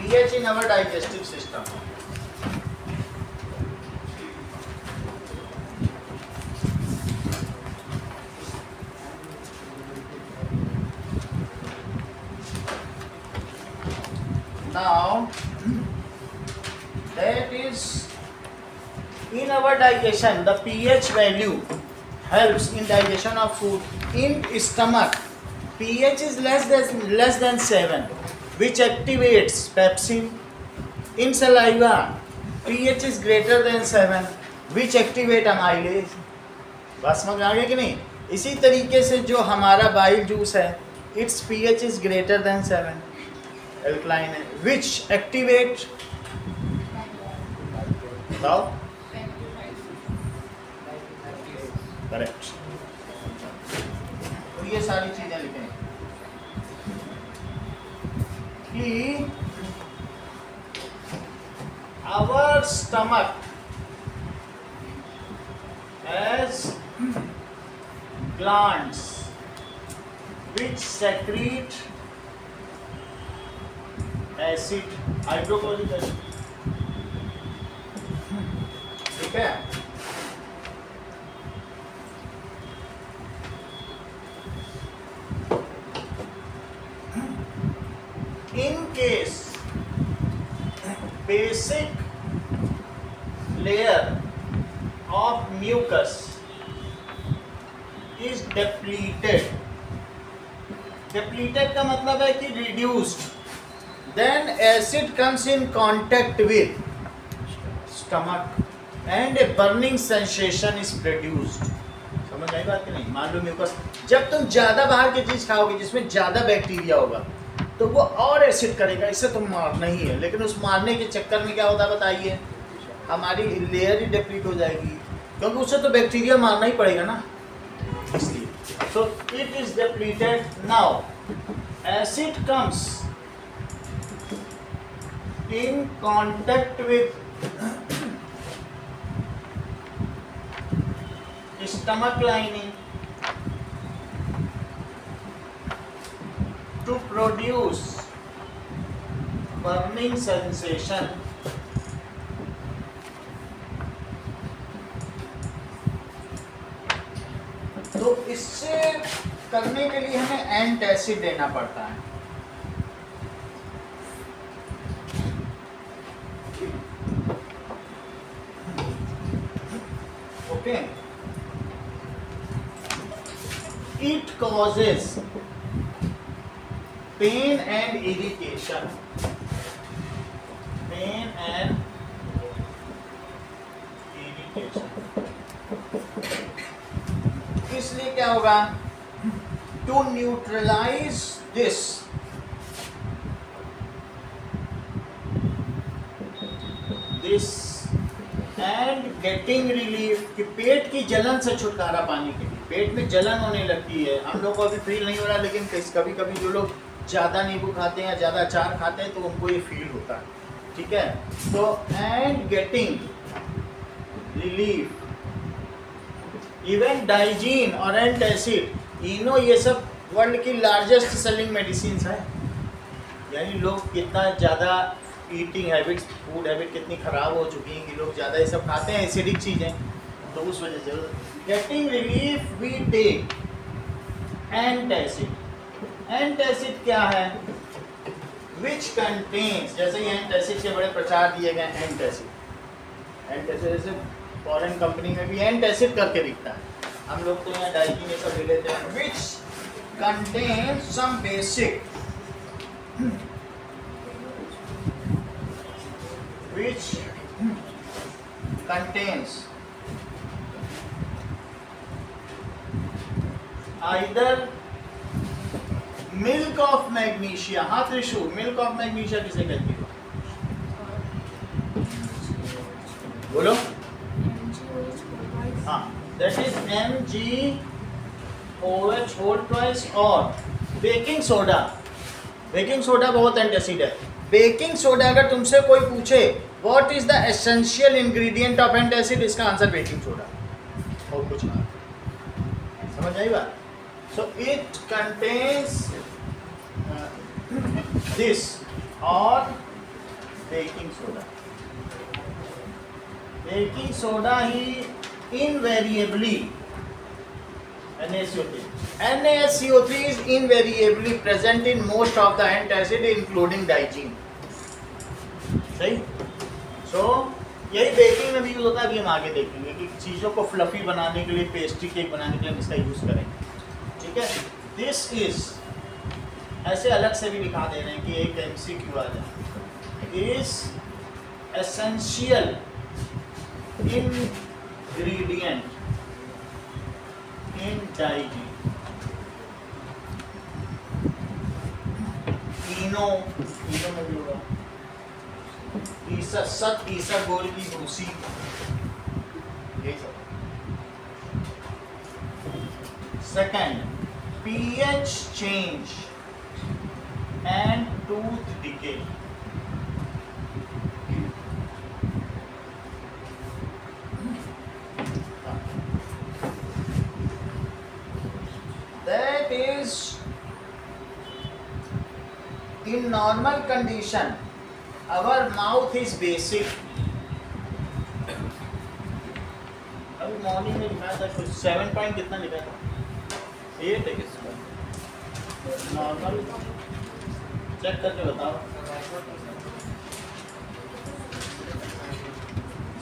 pH in our digestive system. Now, that is in our digestion, the pH value helps in digestion of food. In stomach, pH is less than 7, which activates pepsin. In saliva, pH is greater than 7, which activate amylase. बात समझ आ गया कि नहीं? इसी तरीके से जो हमारा बाइल जूस है, its pH is greater than 7, alkaline है, which activate बताओ करेक्ट. तो ये सारी चीजें लिखें कि our stomach has glands which secrete acid, hydrochloric acid. ठीक है. In case basic layer of mucus is depleted का मतलब है कि reduced, then acid comes in contact with stomach and a burning sensation is produced. समझ आई बात कि नहीं? मान लो म्यूकस, जब तुम ज्यादा बाहर की चीज खाओगे जिसमें ज्यादा बैक्टीरिया होगा तो वो और एसिड करेगा, इससे तुम मारना ही है, लेकिन उस मारने के चक्कर में क्या होता है बताइए, हमारी लेयर ही डिप्लीट हो जाएगी, क्योंकि उससे तो बैक्टीरिया मारना ही पड़ेगा ना, इसलिए. So it is depleted. Now acid comes in contact with stomach lining to produce burning sensation. तो इससे करने के लिए हमें एंटासिड देना पड़ता है. Okay. It causes pain and irritation. Pain and irritation. इसलिए क्या होगा? To neutralize this, and getting relief, कि पेट की जलन से छुटकारा पाने के लिए. पेट में जलन होने लगती है, हम लोग को अभी फील नहीं हो रहा, लेकिन कभी कभी जो लोग ज़्यादा नींबू खाते हैं या ज़्यादा अचार खाते हैं तो उनको ये फील होता है. ठीक है. तो and getting relief, even Digene और एंटासिड, इनो, ये सब वर्ल्ड की लार्जेस्ट सेलिंग मेडिसिन है. यानी लोग कितना ज़्यादा ईटिंग हैबिट्स, फूड हैबिट कितनी ख़राब हो चुकी हैं कि लोग ज़्यादा ये सब खाते हैं, एसिडिक चीज़ें, तो उस वजह से getting relief we take antacid. Antacid क्या है? विच कंटेन्स, जैसे ये एंटासिड के बड़े प्रचार दिए गए. एंटासिड जैसे फॉरेन कंपनी में भी एंटासिड करके दिखता है, हम लोग तो यहाँ डाइजीन ये सब ले लेते हैं. Which contains some basic, which contains either milk of magnesia, हाँ त्रिशु, मिल्क ऑफ मैग्नीशिया किसे कहती है? बोलो। हाँ, that is MgOH whole twice. और बेकिंग सोडा, बेकिंग सोडा बहुत एंटासिड है। बेकिंग सोडा अगर तुमसे कोई पूछे what is the essential ingredient of antacid, इसका आंसर बेकिंग सोडा, और कुछ नहीं। समझ आई बात? सो इट कंटेन्स दिस और बेकिंग सोडा। बेकिंग सोडा ही invariably NaSCO3 is invariably present in most of the antacid including digeine। सही? So यही बेकिंग में भी यूज होता है। अभी हम आगे देखेंगे कि चीज़ों को फ्लफी बनाने के लिए, पेस्ट्री केक बनाने के लिए हम इसका यूज करेंगे। ठीक है, दिस इज ऐसे अलग से भी दिखा दे रहे हैं कि एक MCQ आ जाए, is essential ingredient in digeine। इनो में भी होगा, ईसागोल की भूसी, यही सब। Second, pH change and tooth decay। That is, in normal condition our mouth is basic। अभी मॉर्निंग में लिखा था कुछ 7 पॉइंट कितना लिखा था, 8 है किसका? नॉर्मल चेक करके बताओ।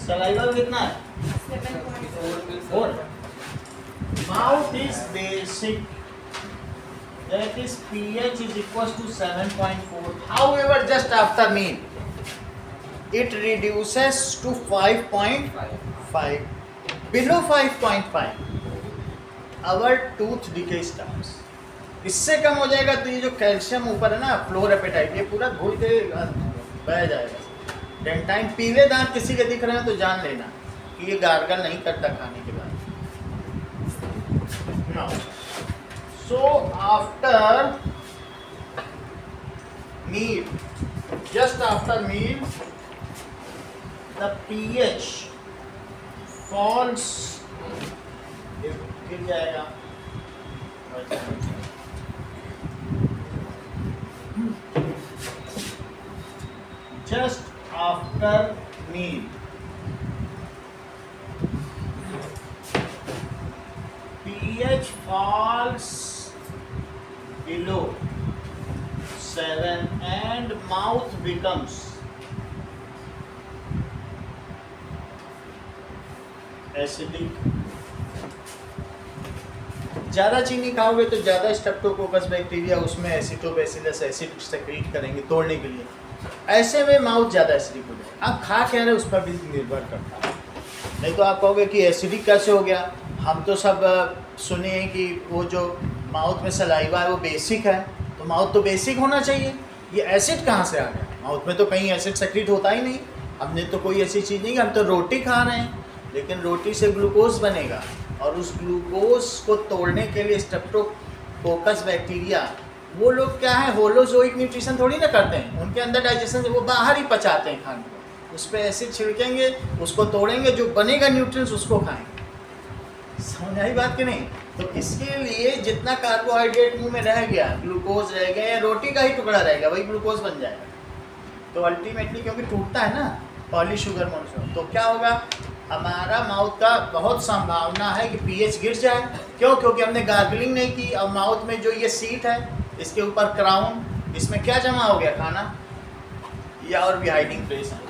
सलाइवा कितना है? 7.4। Mouth is basic, that is pH is equals to 7.4. However, just after meal it reduces to 5.5. Below 5.5 our tooth decay starts। इससे कम हो जाएगा तो ये जो कैल्शियम ऊपर है ना, फ्लोरेपेटाइट, ये पूरा घुल के बह जाएगा। डेंटाइन, पीले दांत किसी के दिख रहे हैं तो जान लेना कि ये गार्गल नहीं करता खाने के बाद। Now, so after meal, just after meal, the pH falls, गिर जाएगा। Just after meal, pH falls below 7 and mouth becomes acidic। ज़्यादा चीनी खाओगे तो ज़्यादा स्ट्रेप्टोकोकस बैक्टीरिया उसमें एसिटोबैसिलस एसिड सेक्रीट करेंगे तोड़ने के लिए। ऐसे में माउथ ज़्यादा एसिडिक हो जाएगा। आप खा क्या रहे उस पर भी निर्भर करता है। नहीं तो आप कहोगे कि एसिडिक कैसे हो गया, हम तो सब सुने हैं कि वो जो माउथ में सलाइवा है वो बेसिक है, तो माउथ तो बेसिक होना चाहिए। ये एसिड कहाँ से आ गया? माउथ में तो कहीं एसिड सेक्रीट होता ही नहीं। हमने तो कोई ऐसी चीज़ नहीं, हम तो रोटी खा रहे हैं, लेकिन रोटी से ग्लूकोज बनेगा और उस ग्लूकोज को तोड़ने के लिए स्ट्रेप्टोकोकस बैक्टीरिया, वो लोग क्या है, होलोजोइक न्यूट्रिशन थोड़ी ना करते हैं, उनके अंदर डाइजेशन से वो बाहर ही पचाते हैं खाने को, उस पर एसिड छिड़केंगे, उसको तोड़ेंगे, जो बनेगा न्यूट्रिएंट्स उसको खाएंगे। समझ आई बात कि नहीं? तो इसके लिए जितना कार्बोहाइड्रेट मुंह में रह गया, ग्लूकोज रह गया या रोटी का ही टुकड़ा रहेगा, वही ग्लूकोज बन जाएगा। तो अल्टीमेटली क्योंकि टूटता है ना पॉलीशुगर मोनोसोडियम, तो क्या होगा, हमारा माउथ का बहुत संभावना है कि पीएच गिर जाए। क्यों? क्योंकि हमने गार्गलिंग नहीं की। अब माउथ में जो ये सीट है, इसके ऊपर क्राउन, इसमें क्या जमा हो गया, खाना या और भी हाइडिंग प्लेस है।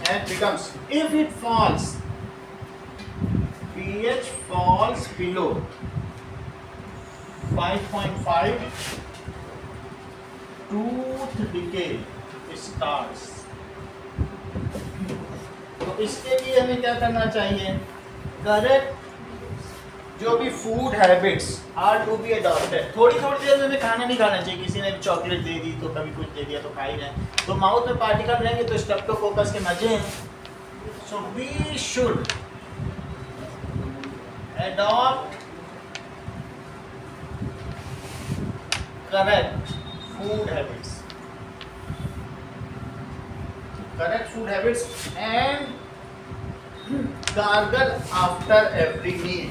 And becomes, if it falls, pH falls below 5.5, tooth decay starts। तो इसके लिए हमें क्या करना चाहिए, करेक्ट जो भी food habits are to be adopted. थोड़ी थोड़ी देर में खाना नहीं खाना चाहिए। किसी ने भी चॉकलेट दे दी तो कभी कुछ दे दिया तो खा ही रहे, तो माउथ में पार्टिकल रहेंगे तो स्ट्रेप्टोकोकस के मजे हैं। So we should adopt correct food habits and gargle after every meal।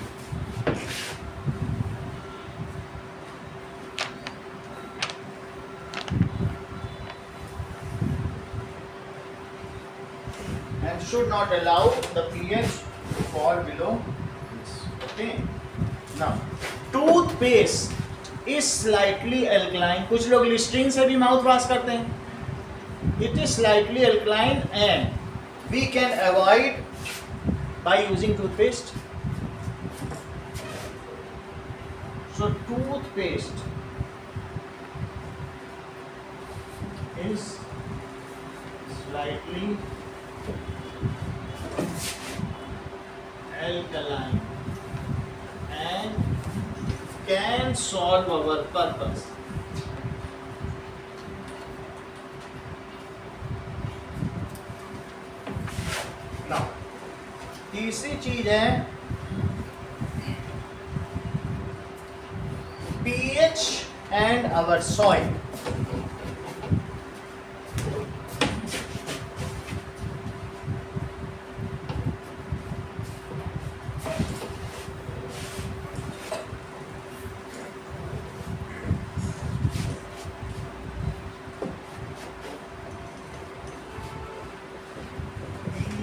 and should not allow the pH to fall below this। Okay, now toothpaste is slightly alkaline। कुछ लोग Listerine से भी mouth wash करते हैं। It is slightly alkaline and we can avoid by using toothpaste। So toothpaste is slightly alkaline and can solve our purpose। Now तीसरी चीज है pH and our soil।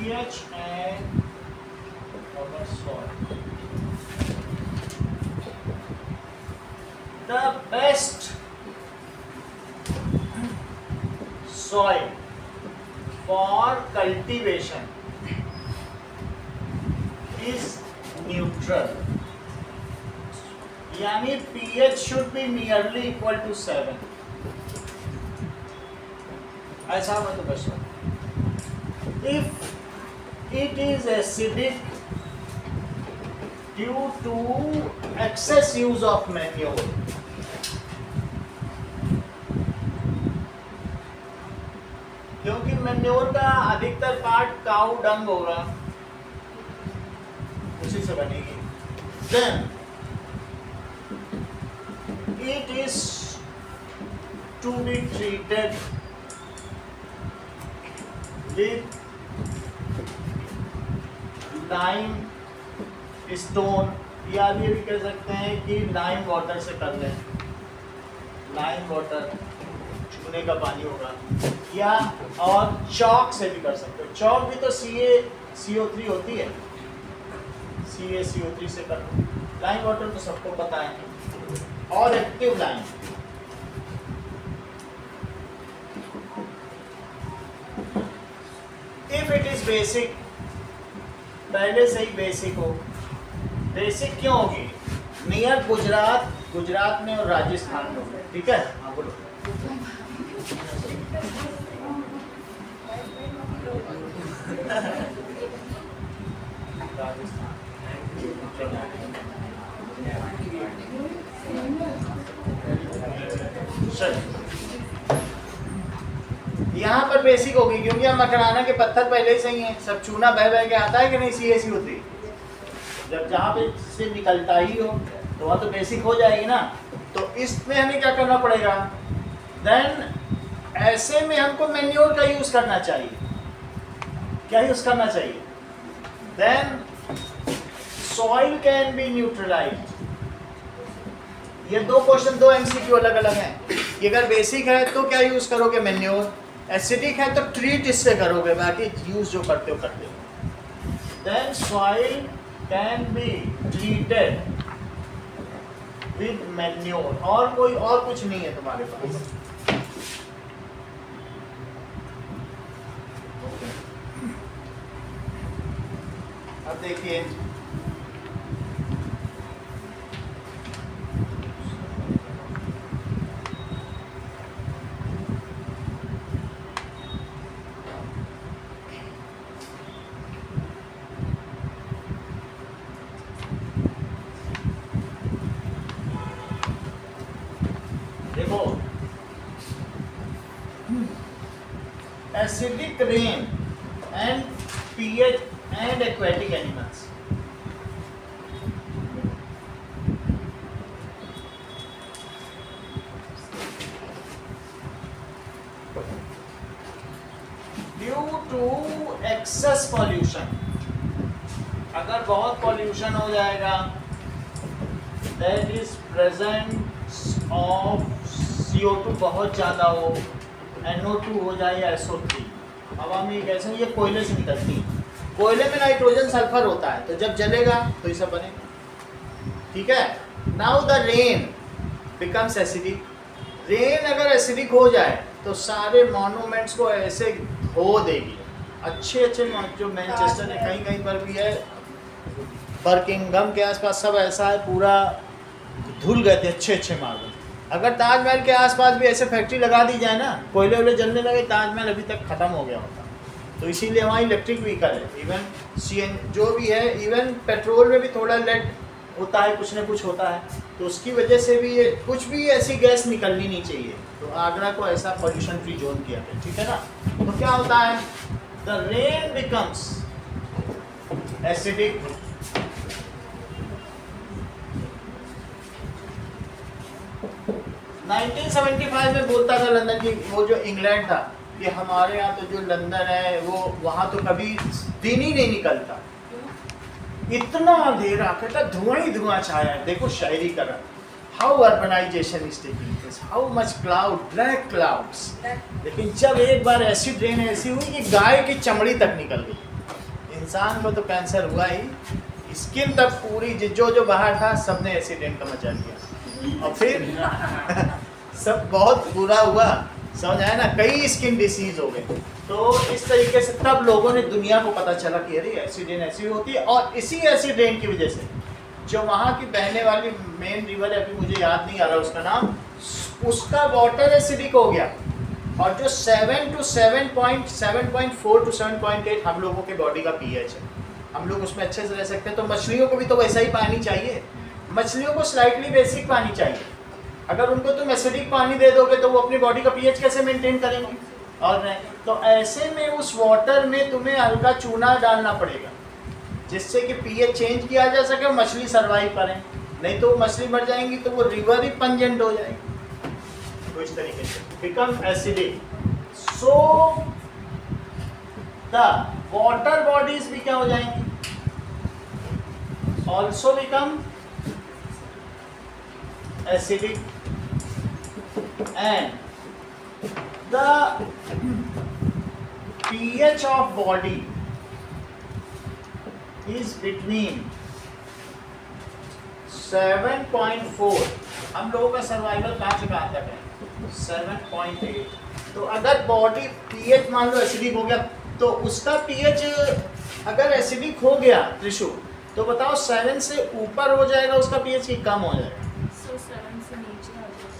pH and our soil। The best soil for cultivation is neutral, यानी pH should be nearly equal to 7। ऐसा हो तो बस। If it is acidic due to excess use of manure, क्योंकि manure का अधिकतर part काऊ डंग होगा, उसी से बनेगी, then it is to be treated with lime stone, या ये भी कह सकते हैं कि लाइम वाटर से कर लें। लाइम वाटर चूने का पानी होगा, या और चौक से भी कर सकते हो। चौक भी तो CaCO3 होती है, CaCO3 से कर लो। लाइम वाटर तो सबको पता है, और active lime. If it is basic, पहले से ही बेसिक हो। बेसिक क्यों होगी? नियर गुजरात में और राजस्थान में, ठीक है। हाँ बोलो। यहाँ पर बेसिक होगी क्योंकि हम मकराना के पत्थर पहले से ही हैं। सब चूना बह बह के आता है कि नहीं, CaCO3 जब जहाँ पे से निकलता ही हो तो वहाँ तो बेसिक हो जाएगी ना। तो इसमें हमें क्या करना पड़ेगा? देन ऐसे में हमको मैन्योर का यूज करना चाहिए। क्या यूज करना चाहिए? Then soil can be neutralised. ये दो क्वेश्चन, दो MCQ अलग अलग हैं कि अगर बेसिक है तो क्या यूज करोगे? मैन्योर। एसिडिक है तो ट्रीट इससे करोगे, बाकी यूज जो करते हो करते हो। Then soil can be treated with manure, और कोई और कुछ नहीं है तुम्हारे पास। अब देखिए acidic rain and pH and aquatic animals. Due to excess pollution, अगर बहुत पॉल्यूशन हो जाएगा, that is presence of CO2 बहुत ज़्यादा हो, NO2 हो जाए या SO3, हवा में गैस है, ये कोयले से निकलती है। कोयले में नाइट्रोजन सल्फर होता है, तो जब जलेगा तो ये सब बनेगा। ठीक है। Now the rain becomes acidic. Rain अगर एसिडिक हो जाए तो सारे मॉन्यूमेंट्स को ऐसे धो देगी। अच्छे अच्छे जो मैनचेस्टर है, कहीं कहीं पर भी है, बर्किंघम के आसपास सब ऐसा है, पूरा धुल गए थे अच्छे अच्छे मार्बल। अगर ताजमहल के आसपास भी ऐसे फैक्ट्री लगा दी जाए ना, कोयले वोले जलने लगे, ताजमहल अभी तक ख़त्म हो गया होता। तो इसीलिए वहाँ इलेक्ट्रिक व्हीकल है, इवन CN जो भी है, इवन पेट्रोल में भी थोड़ा लेड होता है, कुछ ना कुछ होता है, तो उसकी वजह से भी ये कुछ भी ऐसी गैस निकलनी नहीं चाहिए। तो आगरा को ऐसा पॉल्यूशन फ्री जोन किया गया। ठीक है ना। तो क्या होता है, the rain becomes acidic, nineteen 1975 में बोलता था लंदन की, वो जो इंग्लैंड था, कि हमारे यहाँ तो जो लंदन है वो वहाँ तो कभी दिन ही नहीं निकलता, इतना अंधेरा, कहता धुआं ही धुआं छाया है। देखो शायरी कर रहा, how urbanisation is taking place, how much cloud, black clouds. लेकिन जब एक बार एसिड रेन ऐसी हुई कि गाय की चमड़ी तक निकल गई, इंसान को तो कैंसर हुआ ही, स्किन तक पूरी, जो जो बाहर था सबने एसिड रेन का मचा लिया, और फिर सब बहुत बुरा हुआ, समझ आया ना, कई स्किन डिसीज हो गए। तो इस तरीके से तब लोगों ने, दुनिया को पता चला कि अरे एसिड रेन ऐसी होती है। और इसी एसिड रेन की वजह से जो वहाँ की बहने वाली मेन रिवर है, अभी मुझे याद नहीं आ रहा उसका नाम, उसका वाटर एसिडिक हो गया। और जो 7 to 7.4 to 7.8 हम लोगों के बॉडी का pH है, हम लोग उसमें अच्छे से रह सकते हैं। तो मछलियों को भी तो वैसा ही पानी चाहिए, मछलियों को स्लाइटली बेसिक पानी चाहिए। अगर उनको तुम एसिडिक पानी दे दोगे तो वो अपनी बॉडी का pH कैसे मेंटेन करेंगे? और नहीं तो ऐसे में उस वाटर में तुम्हें हल्का चूना डालना पड़ेगा, जिससे कि pH चेंज किया जा सके और मछली सर्वाइव करें। नहीं तो मछली मर जाएंगी, तो वो रिवर ही पंजेंट हो जाएगी। तो इस तरीके से become acidic. So the water bodies भी क्या हो जाएंगी, also become acidic, and the pH of body is between 7.4, हम लोगों का सर्वाइवल कहाँ से कहाँ तक है 7.8। तो अगर बॉडी pH मान लो एसिडिक हो गया, तो उसका pH अगर एसिडिक हो गया त्रिशु, तो बताओ 7 से ऊपर हो जाएगा उसका pH कि कम हो जाएगा?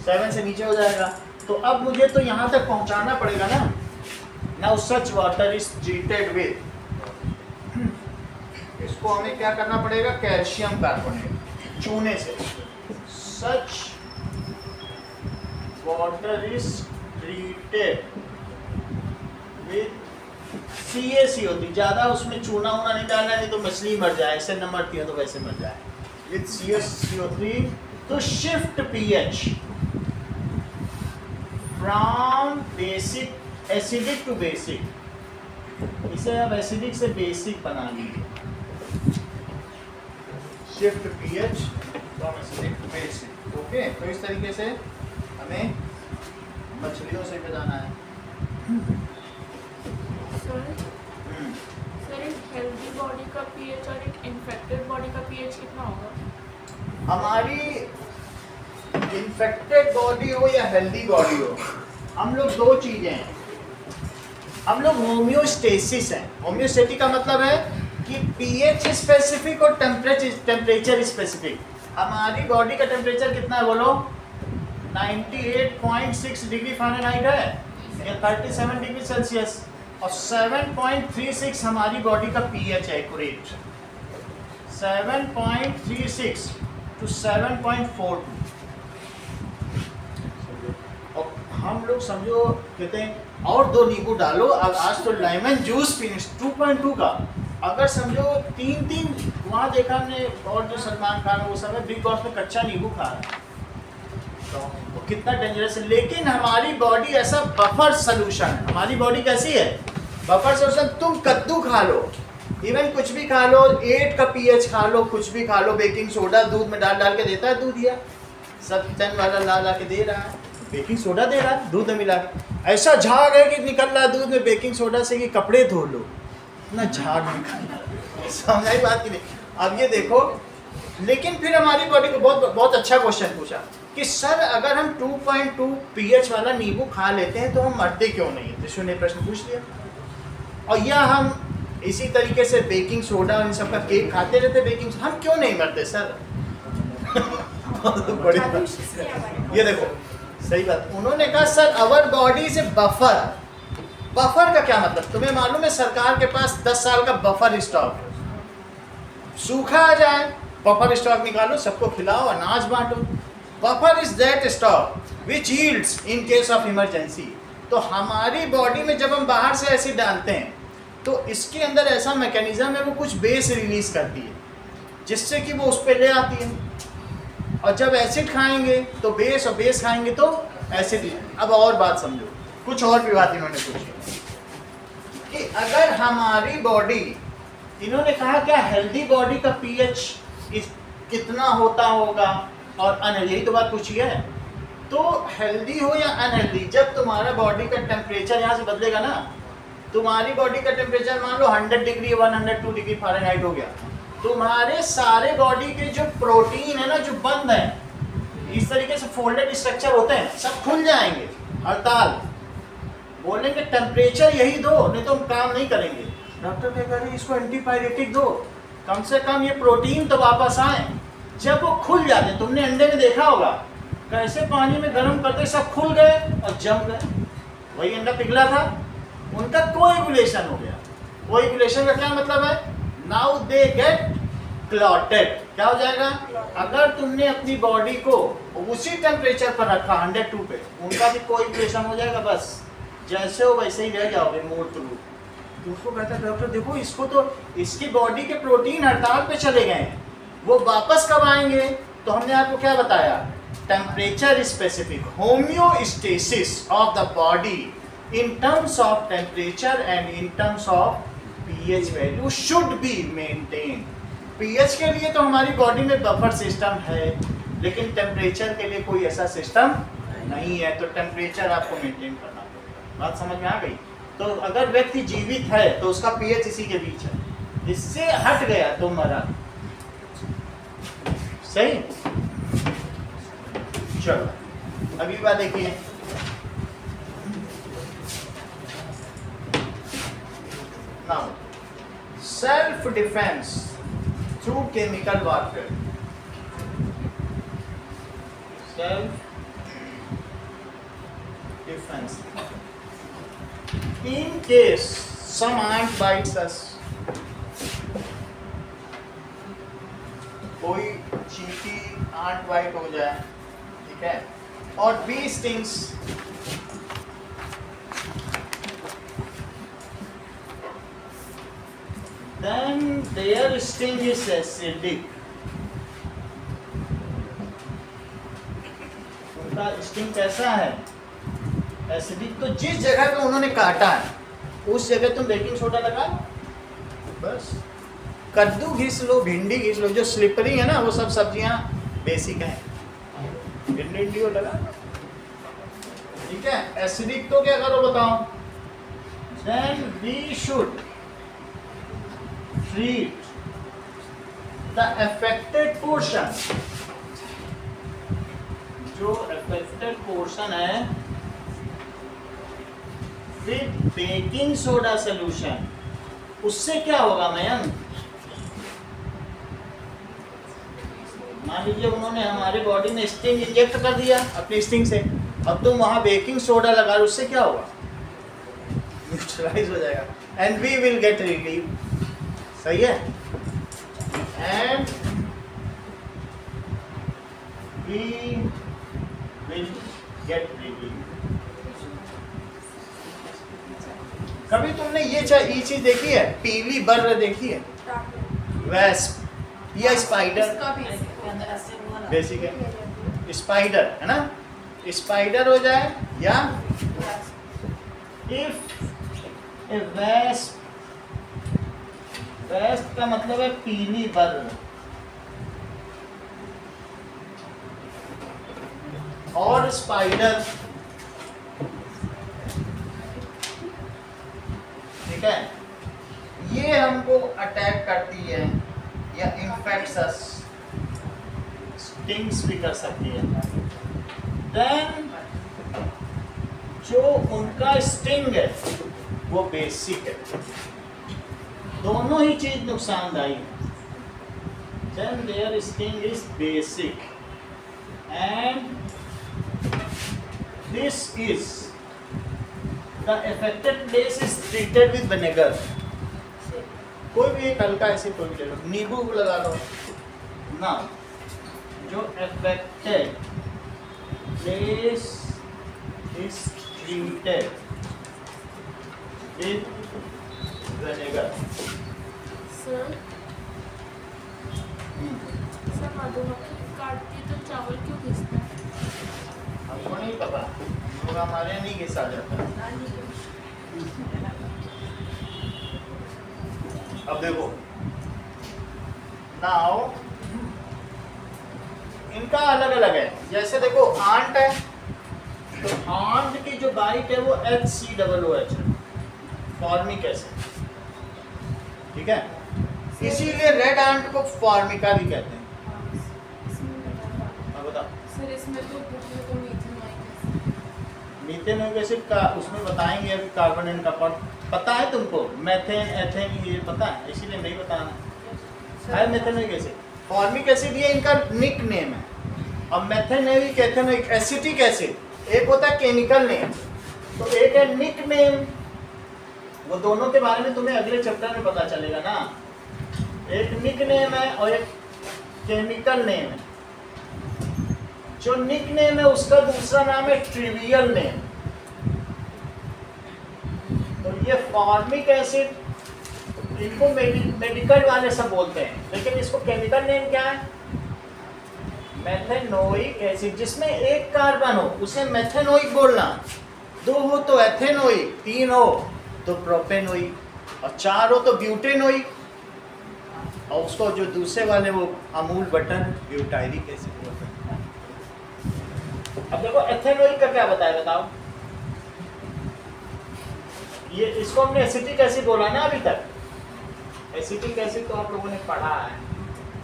7 से नीचे हो जाएगा। तो अब मुझे तो यहाँ तक पहुँचाना पड़ेगा ना। Now such water is treated with, इसको हमें क्या करना पड़ेगा, कैल्शियम कार्बोनेट, चूने से। सच water is treated with CaC होती, ज़्यादा उसमें चूना वूना नहीं डालना, नहीं तो मछली मर जाए, ऐसे न मरती है तो वैसे मर जाए। With CaCO3 to shift pH from basic acidic to basic, इसे अब एसिडिक से बेसिक बना लीजिए। Shift pH from acidic to basic। Okay, तो इस तरीके से हमें मछलियों से बचाना है। सर एक हेल्दी बॉडी का pH और एक इन्फेक्टेड बॉडी का pH कितना होगा? हमारी इन्फेक्टेड बॉडी हो या हेल्दी बॉडी हो, हम लोग दो चीजें हैं, हम लोग होम्योस्टेसिस हैं। होम्योस्टेटिक का मतलब है कि pH स्पेसिफिक और टेम्परेचर स्पेसिफिक। हमारी बॉडी का टेम्परेचर कितना है बोलो? 98.6 डिग्री फ़ारेनहाइट है या 37 डिग्री सेल्सियस, और 7.36 हमारी बॉडी का pH है एक्यूरेट, 7.36 to 7.42। हम लोग समझो कहते हैं और 2 नींबू डालो, अब आज तो लेमन जूस फिनिश 2.2 का, अगर समझो 3 वहाँ देखा हमने, और जो सलमान खान वो सब है बिग बॉस में कच्चा नींबू खा रहा है, तो वो कितना डेंजरस है। लेकिन हमारी बॉडी ऐसा बफर सोल्यूशन है, हमारी बॉडी कैसी है, बफर सोल्यूशन। तुम कद्दू खा लो, इवन कुछ भी खा लो, 8 का पीएच खा लो, कुछ भी खा लो, बेकिंग सोडा दूध में डाल के देता है, दूध दिया सब 10 वाला ला के दे रहा है, बेकिंग सोडा दे रहा है दूध में मिला के, ऐसा झाग है कि निकल रहा है दूध में बेकिंग सोडा से कि कपड़े धो लो, इतना झाग निकल, समझ आई बात की नहीं। अब ये देखो, लेकिन फिर हमारी बॉडी को बहुत अच्छा क्वेश्चन पूछा कि सर अगर हम 2.2 पीएच वाला नींबू खा लेते हैं तो हम मरते क्यों नहीं, विष्णु ने प्रश्न पूछ लिया। और या हम इसी तरीके से बेकिंग सोडा इन सब का केक खाते रहते, बेकिंग हम क्यों नहीं मरते सर? बड़ी ये देखो सही बात, उन्होंने कहा sir our body is a buffer. Buffer का क्या मतलब, तुम्हें मालूम है सरकार के पास 10 साल का बफर स्टॉक है, सूखा आ जाए बफर स्टॉक निकालो, सबको खिलाओ, अनाज बांटो। Buffer is that stock which yields in case of emergency. तो हमारी बॉडी में जब हम बाहर से एसिड डालते हैं तो इसके अंदर ऐसा मैकेनिज्म है, वो कुछ बेस रिलीज करती है जिससे कि वो उस पर ले आती है, और जब एसिड खाएंगे तो बेस, और बेस खाएंगे तो एसिड। अब और बात समझो, कुछ और भी बात इन्होंने पूछी कि अगर हमारी बॉडी, इन्होंने कहा क्या हेल्दी बॉडी का पीएच कितना होता होगा और अनहेल्दी, यही तो बात पूछी है। तो हेल्दी हो या अनहेल्दी, जब तुम्हारा बॉडी का टेम्परेचर यहाँ से बदलेगा ना, तुम्हारी बॉडी का टेम्परेचर मान लो 100 डिग्री 102 डिग्री फ़ारेनहाइट हो गया, तुम्हारे सारे बॉडी के जो प्रोटीन है ना, जो बंद है, इस तरीके से फोल्डेड स्ट्रक्चर होते हैं, सब खुल जाएंगे। हड़ताल बोलेंगे टेम्परेचर यही दो, नहीं तो हम काम नहीं करेंगे। डॉक्टर क्या कह रहे हैं, इसको एंटीपायरेटिक दो, कम से कम ये प्रोटीन तो वापस आए। जब वो खुल जाते, तुमने अंडे में देखा होगा कैसे पानी में गर्म करते सब खुल गए और जम गए, वही अंडा पिघला था, उनका कोएगुलेशन हो गया। कोएगुलेशन का क्या मतलब है, नाउ दे गेट क्लॉटेड। क्या हो जाएगा, अगर तुमने अपनी बॉडी को उसी टेम्परेचर पर रखा 102 पे, उनका भी कोएगुलेशन हो जाएगा, बस जैसे हो वैसे ही रह जाओगे मूड टू मूड। तो उसको कहता है डॉक्टर देखो, इसको तो इसकी बॉडी के प्रोटीन हड़ताल पे चले गए हैं, वो वापस कब आएंगे? तो हमने आपको क्या बताया, temperature specific homeostasis of the body in terms of temperature and in terms of pH value should be maintain. PH के लिए तो हमारी बॉडी में बफर सिस्टम है, लेकिन टेम्परेचर के लिए कोई ऐसा सिस्टम नहीं है, तो टेम्परेचर आपको मेंटेन करना पड़ेगा। बात समझ में आ गई? तो अगर व्यक्ति जीवित है तो उसका पीएच इसी के बीच है, इससे हट गया तो मरा। सही, चलो अगली बात देखिए, now self defence through chemical warfare. Self defence in case some ant bites us, कोई चींटी ant bite हो जाए, ठीक है, और bee stings, then their sting is acidic, उनका sting कैसा है, एसिडिक। तो जिस जगह पे उन्होंने काटा है उस जगह तुम बेकिंग सोडा लगा लो, बस। कद्दू घिस लो, भिंडी घिस लो, जो स्लिपरी है ना वो सब सब्जियां बेसिक हैं, भिंडी हो लगा लो, ठीक है। एसिडिक तो क्या करो बताओ, then we should treat the affected portion, जो अफेक्टेड पोर्शन है विद बेकिंग सोडा सोल्यूशन। उससे क्या होगा मयंक, मान लीजिए उन्होंने हमारे बॉडी में स्टिंग इंजेक्ट कर दिया अपनी स्टिंग से, अब तुम वहां बेकिंग सोडा लगा लो, उससे क्या होगा, न्यूट्रलाइज हो जाएगा and we will get relieve. सही है, and we will get relieve. कभी तुमने ये चीज देखी है, पीली बर्र देखी है? वेस्प या स्पाइडर, बेसिक है स्पाइडर, है ना? स्पाइडर हो जाए या इफ ए वेस्प, वेस्प का मतलब है पीली बर्र, और स्पाइडर, ठीक है, ये हमको अटैक करती है या इन्फेक्ट्स अस, स्टिंग्स भी कर सकती है। देन जो उनका स्टिंग है वो बेसिक है, दोनों ही चीज नुकसानदायी है। Then there sting is basic and this is the affected place is treated with vinegar। कोई भी एक हल्का ऐसे कोई भी ले लो, नींबू लगा लो ना। जो affected place is treated with vinegar। Sir मधुमक्खी काटती है तो चावल क्यों घिसता है? हमको नहीं पता, लोग हमारे नहीं घिसा जाता। अब देखो नाउ इनका अलग अलग है। जैसे देखो आंट है, तो आंट की जो बाइट है वो HCOOH है, फॉर्मिक एसिड, ठीक है। इसीलिए रेड आंट को फॉर्मिका भी कहते हैं। सर इसमें तो मीथेनोइक एसिड का उसमें बताएंगे अभी, कार्बन एंड का पता है तुमको? मेथेन, एथेन ये पता है, इसीलिए नहीं बताना है। मेथेनोइक एसिड, फॉर्मिक एसिड ये इनका निक नेम है, और मेथेनोइक, एथेनोइक, एसिटिक एसिड एक होता है केमिकल नेम, तो एक है निक नेम। वो दोनों के बारे में तुम्हें अगले चैप्टर में पता चलेगा ना। एक निक नेम है और एक केमिकल नेम है। जो निक नेम है उसका दूसरा नाम है ट्रिवियल नेम। तो ये फॉर्मिक एसिड इनको मेडिकल वाले सब बोलते हैं, लेकिन इसको केमिकल नेम क्या है? Methanoic acid. जिसमें एक कार्बन हो उसे मेथेनोइक बोलना, दो हो तो एथेनोइक, तीन हो तो प्रोपेनोइक, और चार हो तो ब्यूटेनोइक, और उसको जो दूसरे वाले वो अमूल बटर ब्यूटाइरिक एसिड बोलते हैं। अब देखो एथेनोइक का क्या बताया, बताओ? ये इसको हमने एसिटिक एसिड बोला ना अभी तक। एसिटिक एसिड तो आप लोगों ने पढ़ा है,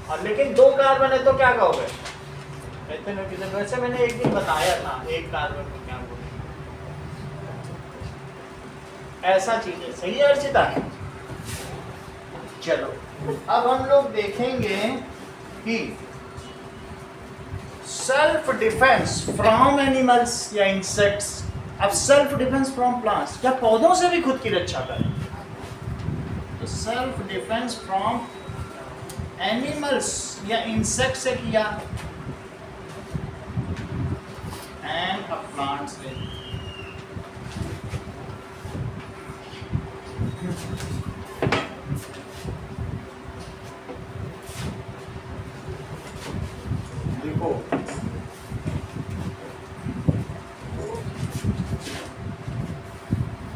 और लेकिन दो कार्बन है तो क्या कहोगे? Ethanoic acid. वैसे मैंने एक दिन बताया था एक कार्बन को क्या बोलते, ऐसा चीज है। सही है अर्चिता? चलो अब हम लोग देखेंगे कि सेल्फ डिफेंस फ्रॉम एनिमल्स या इंसेक्ट्स। अब सेल्फ डिफेंस फ्रॉम प्लांट्स, क्या पौधों से भी खुद की रक्षा करें? तो सेल्फ डिफेंस फ्रॉम एनिमल्स या इंसेक्ट से किया, एंड प्लांट्स से। देखो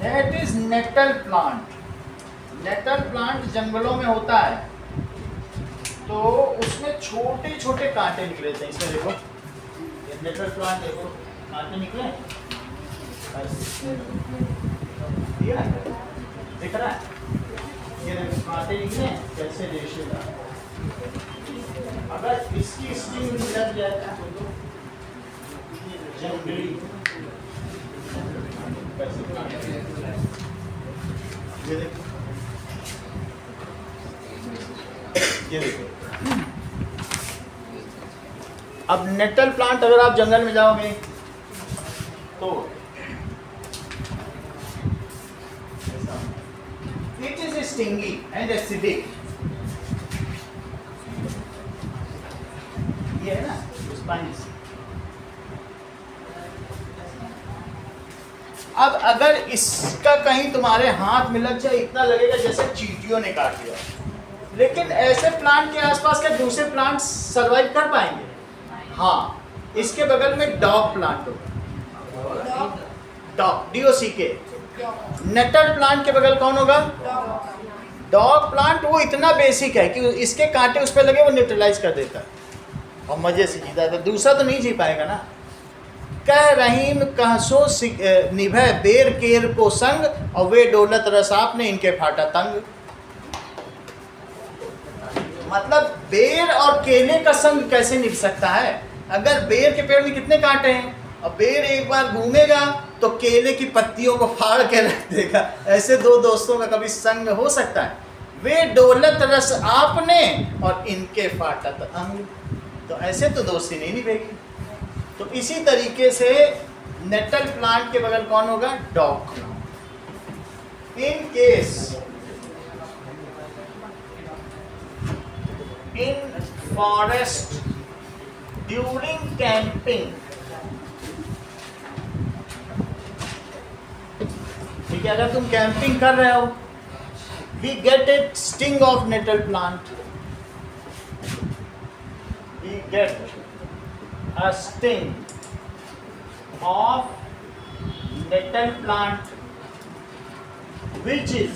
that is nettle plant. Nettle plant जंगलों में होता है, तो उसमें छोटे छोटे कांटे निकले थे। इसमें देखो ये नेटल प्लांट, देखो कांटे निकले, दिख रहा है? ये देखो कांटे निकले कैसे रेशेदार। अगर इसकी स्टिंग लग जाए तो जंगली ये देखो, ये देखो। अब नेटल प्लांट अगर आप जंगल में जाओगे तो it is stingy and acidic. ये है ना स्पाइस, अब अगर इसका कहीं तुम्हारे हाथ में लग जाए, इतना लगेगा जैसे चींटियों ने काट दिया। लेकिन ऐसे प्लांट के आसपास के दूसरे प्लांट सरवाइव कर पाएंगे? हाँ, इसके बगल में डॉग प्लांट होगा, डॉग, DOCK। नेटल प्लांट के बगल कौन होगा? Dog plant. वो इतना बेसिक है कि इसके कांटे उस पर लगे वो न्यूट्रलाइज कर देता है और मजे से जीता है। दूसरा तो नहीं जी पाएगा ना। कह रहीम कहसो निभय बेर केर को संग, और वे दौलत रस आपने इनके फाटा तंग। मतलब बेर और केले का संग कैसे निभ सकता है? अगर बेर के पेड़ में कितने कांटे हैं और बेर एक बार घूमेगा तो केले की पत्तियों को फाड़ के रख देगा। ऐसे दो दोस्तों का कभी संग हो सकता है? वे दौलत रस आपने और इनके फाटा तंग। तो ऐसे तो दोस्ती नहीं निभेगी। तो इसी तरीके से नेटल प्लांट के बगल कौन होगा? Dog. In case in forest during camping, ठीक है, अगर तुम कैंपिंग कर रहे हो, we get a sting of nettle plant, we get a sting of nettle plant which is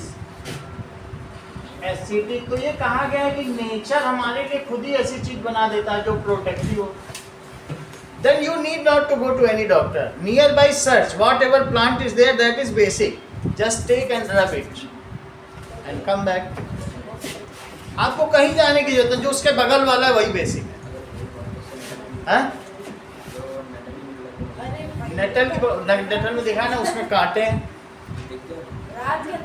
acidic। तो ये कहा गया है कि नेचर हमारे लिए खुद ही ऐसी चीज बना देता है जो प्रोटेक्टिव हो। Then you need not to go to any doctor. Nearby search whatever plant is there that is basic. Just take and rub it and come back. आपको कहीं जाने की जरूरत है, जो उसके बगल वाला है वही बेसिक है। नेटल में देखा ना, उसमें कांटे हैं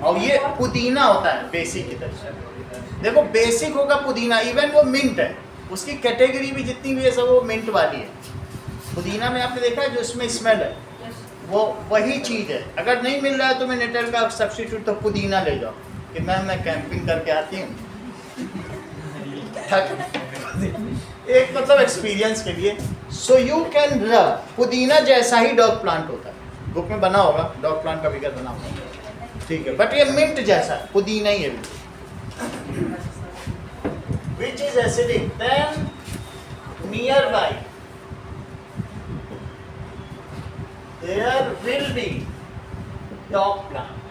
और ये पुदीना होता है बेसिक की तरह। देखो बेसिक होगा पुदीना, इवन वो मिंट है, उसकी कैटेगरी भी जितनी भी है सब वो मिंट वाली है। पुदीना में आपने देखा है जो इसमें स्मेल है, वो वही चीज़ है। अगर नहीं मिल रहा है तुम्हें नेटल का सब्स्टिट्यूट तो पुदीना ले जाओ कि मैम मैं कैंपिंग करके आती हूँ। एक मतलब एक्सपीरियंस के लिए। सो यू कैन रब। पुदीना जैसा ही डॉग प्लांट होता है, बुक में बना होगा, डॉग प्लांट का फिगर बना होगा, ठीक है, बट ये मिंट जैसा है, पुदीना ही है। Which is acidic. Then nearby there will be dog plant.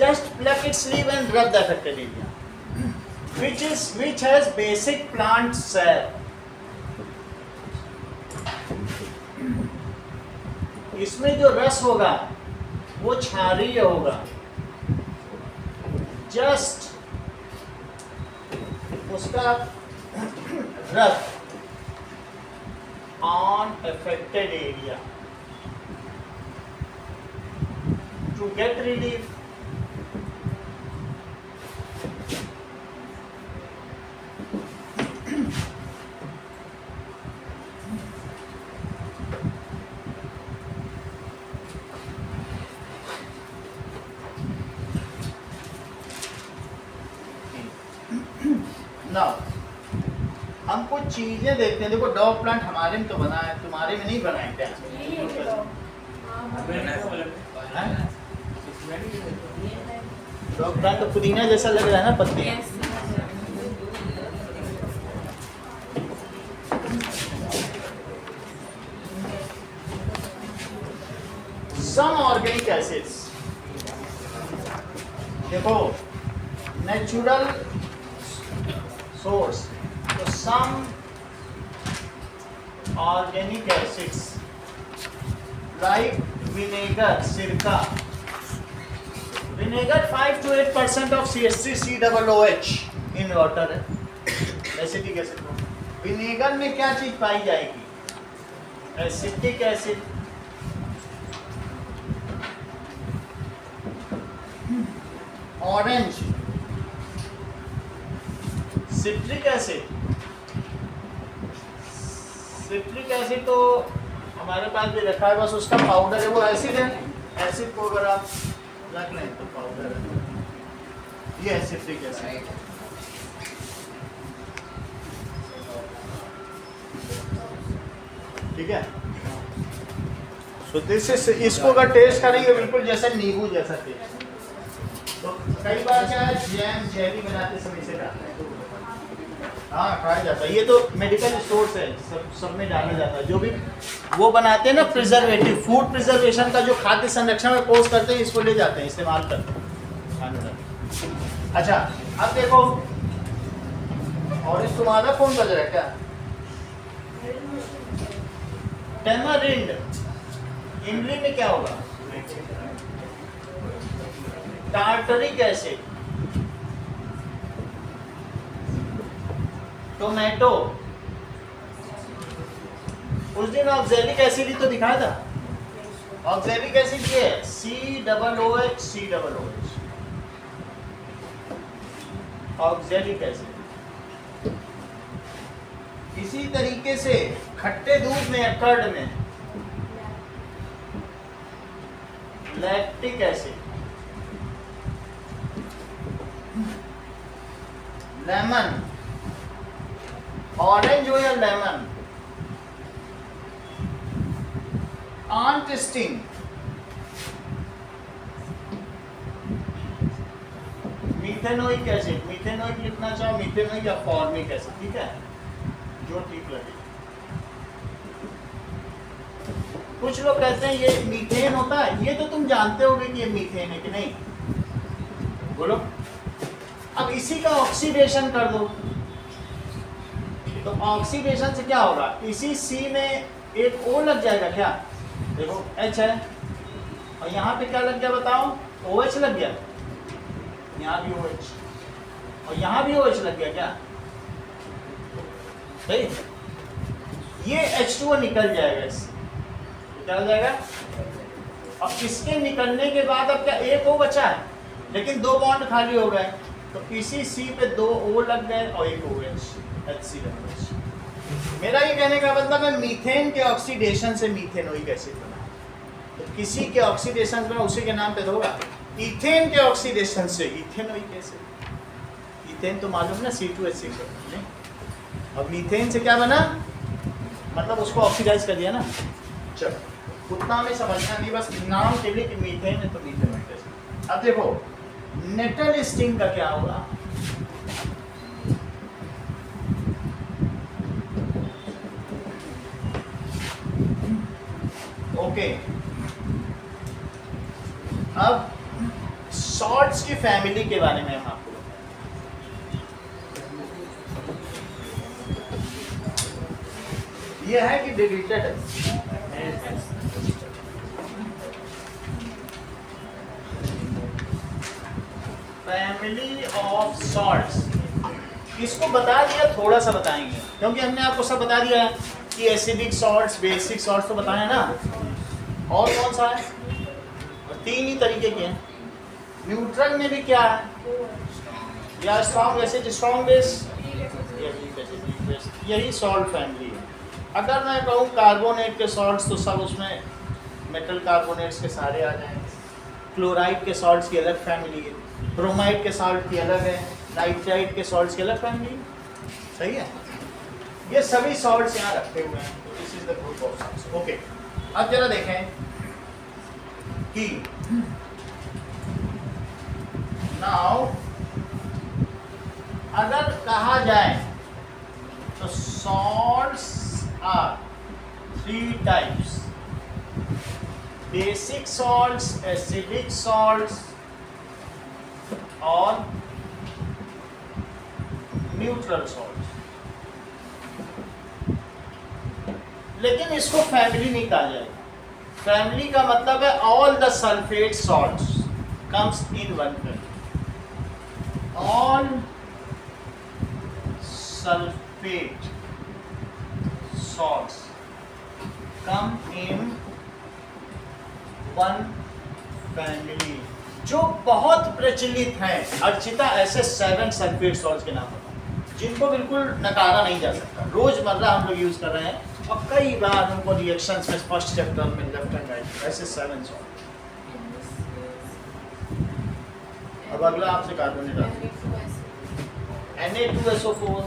Just pluck its leaf and rub the affected area, which has basic plant sap. इसमें जो रस होगा वो क्षारीय होगा। जस्ट उसका रस on affected area to get relief. Now हम कुछ चीजें देखते हैं। देखो डॉग प्लांट हमारे में तो बना है, तुम्हारे में नहीं बना है क्या? डॉग प्लांट तो पुदीना जैसा लग रहा है ना पत्ती। सम ऑर्गेनिक एसिड्स, देखो नेचुरल सोर्स, तो some organic acids like vinegar, सिरका। Vinegar 5 to 8% of CH3COOH in water है, एसिटिक एसिड। विनेगर में क्या चीज पाई जाएगी? Acetic acid. Orange citric acid. Citric acid तो हमारे पास भी रखा है, बस उसका पाउडर है, वो एसिड है। एसिड को अगर आप रख लें तो पाउडर है, ये है सिट्रिक एसिड। ठीक है। तो दिस इज, इसको अगर टेस्ट करेंगे बिल्कुल जैसे नींबू जैसा टेस्ट। तो कई बार क्या है, जैम जेली बनाते समय से डालते हैं, हाँ खाया जाता है। ये तो मेडिकल स्टोर से सब में डाला जाता है। जो भी वो बनाते हैं ना प्रिजर्वेटिव, फूड प्रिजर्वेशन का जो खाद्य संरक्षण में कोर्स करते हैं, इसको ले जाते हैं, इस्तेमाल करते हैं। अच्छा अब देखो, और इस तुम्हारा कौन बज रहा है क्या? टेमारिंड इमली में क्या होगा? Tartaric acid. टोमेटो, उस दिन ऑक्सैलिक एसिड ही तो दिखाया था। ऑक्सैलिक एसिड ये है COOH। Oxalic acid. इसी तरीके से खट्टे दूध में या कर्ड में लैक्टिक एसिड। लेमन, ऑरेंज हो या lemon, aunt sting, methanoic acid. Methanoic लिखना चाहो, मीथेनोइक या फॉर्मिक एसिड, ठीक है, जो ठीक लगे। कुछ लोग कहते हैं ये मीथेन होता है, ये तो तुम जानते होगे कि ये मीथेन है कि नहीं, बोलो। अब इसी का ऑक्सीडेशन कर दो, तो ऑक्सीडेशन से क्या होगा? इसी C में एक O लग जाएगा क्या? देखो H है, और यहाँ पे क्या लग गया बताओ? OH लग गया। यहाँ भी OH, और यहाँ भी OH लग गया क्या? सही। ये H2O निकल जाएगा, इससे निकल जाएगा। और इसके निकलने के बाद अब क्या एक O बचा है, लेकिन दो बॉन्ड खाली हो गए, तो इसी C पे दो O लग गए और एक OH, HCOH। मेरा ये कहने का मतलब है मीथेन के ऑक्सीडेशन से मीथेनोइक एसिड बना, तो किसी के ऑक्सीडेशन में उसी के नाम पे होगा। इथेन के ऑक्सीडेशन से इथेनोइक एसिड। इथेन तो मालूम ना C2H6 नहीं, अब मीथेन से क्या बना, मतलब उसको ऑक्सीडाइज कर दिया ना। चलो उतना हमें समझना नहीं, बस नाम के लिए कि मीथेन है तो मीथेनोइक एसिड। अब देखो नेटल स्टिंग का क्या होगा? ओके, अब सॉल्ट्स की फैमिली के बारे में हम आपको यह है कि डिलीटेड है। फैमिली ऑफ सॉल्ट्स, इसको बता दिया, थोड़ा सा बताएंगे क्योंकि हमने आपको सब बता दिया है कि एसिडिक सॉल्ट्स, बेसिक सॉल्ट्स तो बताया ना। और कौन सा है? और तीन ही तरीके के हैं। न्यूट्रल में भी क्या है? या स्ट्रॉन्ग एसिड, स्ट्रॉन्ग बेस, यही सॉल्ट फैमिली है। अगर मैं कहूँ कार्बोनेट के सॉल्ट्स तो सब उसमें मेटल कार्बोनेट्स के सारे आ जाएंगे। क्लोराइड के सॉल्ट्स की अलग फैमिली है, ब्रोमाइड के सॉल्ट की अलग है, नाइट्राइड के सॉल्ट्स की अलग फैमिली है। सही है, ये सभी सॉल्ट्स यहाँ रखे हुए हैं। तो this is the group of salts. Okay, अब जरा देखें कि नाउ अगर कहा जाए तो salts are three types: basic salts, acidic salts और न्यूट्रल सॉल्ट्स। लेकिन इसको फैमिली नहीं कहा जाएगा। फैमिली का मतलब है all the sulphate salts comes in one family. All sulphate salts come in one family. जो बहुत प्रचलित हैं, अर्चिता ऐसे 7 सल्फेट सॉल्ट्स के नाम बताओ जिनको बिल्कुल नकारा नहीं जा सकता, रोजमर्रा हम लोग यूज कर रहे हैं और कई बार उनको रिएक्शंस में फर्स्ट चैप्टर में लेफ्ट एंड राइट ऐसे 7 सॉल्ट। अब अगला आपसे कार्बोनेट, Na2SO4,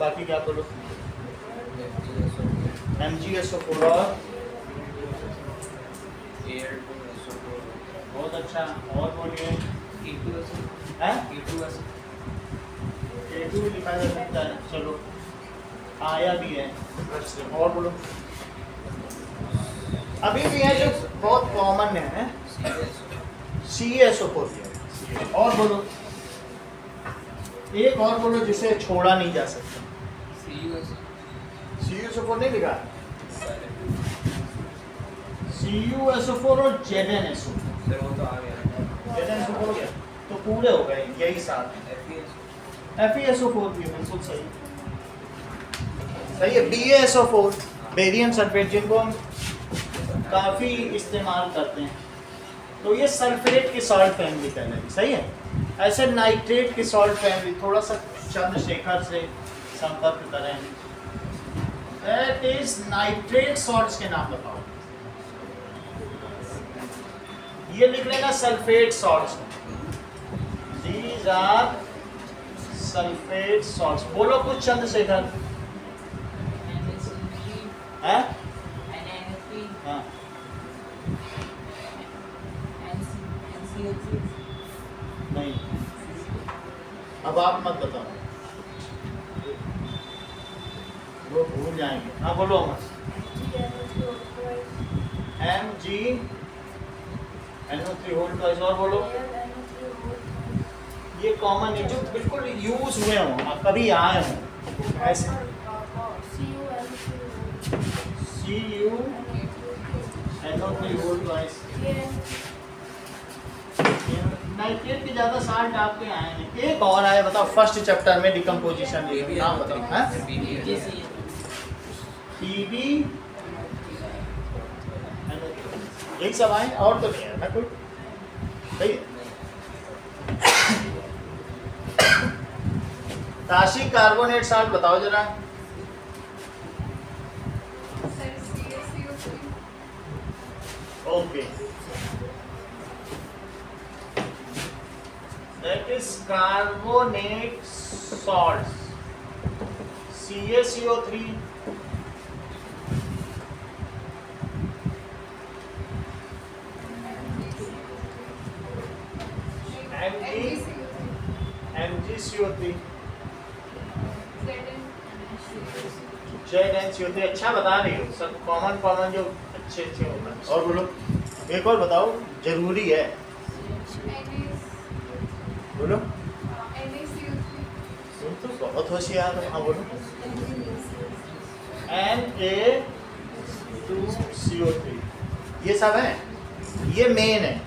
बाकी क्या बोलो? MgSO4 और बहुत अच्छा। और बोलिए हैं? A2 लिखा जा सकता है, चलो आया भी है। और बोलो, अभी भी है जो बहुत कॉमन है CaSO4। और बोलो, एक और बोलो जिसे छोड़ा नहीं जा सकता। CuSO4 नहीं लिखा? CuSO4 और ZnSO। ZnSO4 हो गया तो पूरे हो गए यही साथ। FeSO4 भी है, बिल्कुल सही सही है। BaSO4 बेरियम सल्फेट, जिनको हम काफ़ी इस्तेमाल करते हैं, तो ये सल्फेट की सॉल्ट फैमिली कहलाएगी, सही है। ऐसे नाइट्रेट की सॉल्ट फैमिली, थोड़ा सा चंद्रशेखर से संपर्क करें। दैट इज नाइट्रेट सॉल्ट्स के नाम बताओ। ये लिख लेना sulphate salts, these are sulphate salts. बोलो कुछ चंद्रशेखर। हाँ? हाँ। नहीं, अब आप मत बताओ, वो भूल जाएंगे। हाँ बोलो मत। MgNO3 whole twice. और बोलो, ये कॉमन है जो बिल्कुल यूज हुए हों, कभी आए हों ऐसे। CuNO3 whole twice. नाइट्रेट की ज्यादा साल्ट आपके आए हैं। एक और आए, बताओ फर्स्ट चैप्टर में डिकम्पोजिशन नाम बताओ। हाँ? PB यही सब आए, और तो नहीं है ना कोई, सही है। ताशी कार्बोनेट साल्ट बताओ जरा। Okay, that is carbonate salts, CaCO3, MgCO3, ZnCO3। अच्छा बता रही हो, सब कॉमन जो अच्छे होता है। और बोलो, एक और बताओ, जरूरी है, बोलो। तुम तो बहुत होशियार हो। हाँ बोलो। Na2CO3, ये सब है, ये मेन है,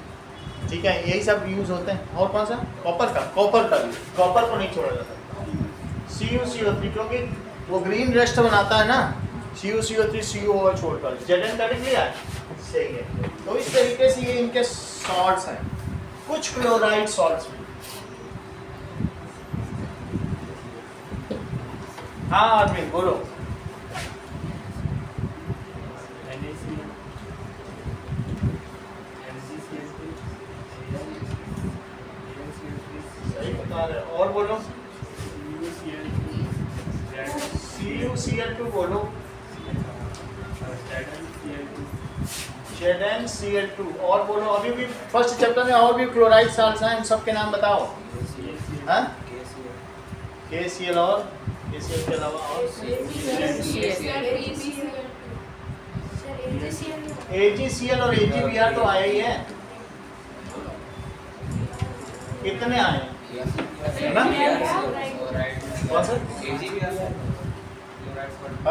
ठीक है, यही सब यूज होते हैं। और कौन सा? कॉपर का भी, कॉपर को नहीं छोड़ा जाता। CuCO3, क्योंकि वो ग्रीन रेस्ट बनाता है ना, CuCO3 CuO छोड़कर। Zn का लिख लिया, सही है। तो इस तरीके से ये इनके सॉल्ट्स हैं, कुछ क्लोराइड सॉल्ट्स भी। हाँ आदमी बोलो। सही बता रहे। और बोलो। CuCl2 बोलो। ZnCl2। और बोलो, अभी भी फर्स्ट चैप्टर में और भी क्लोराइड सॉल्ट्स हैं, इन सब के नाम बताओ। हाँ? KCl और KCl के अलावा और AgCl और AgBr तो आए ही है, कितने आए हैं ना? कौन सा?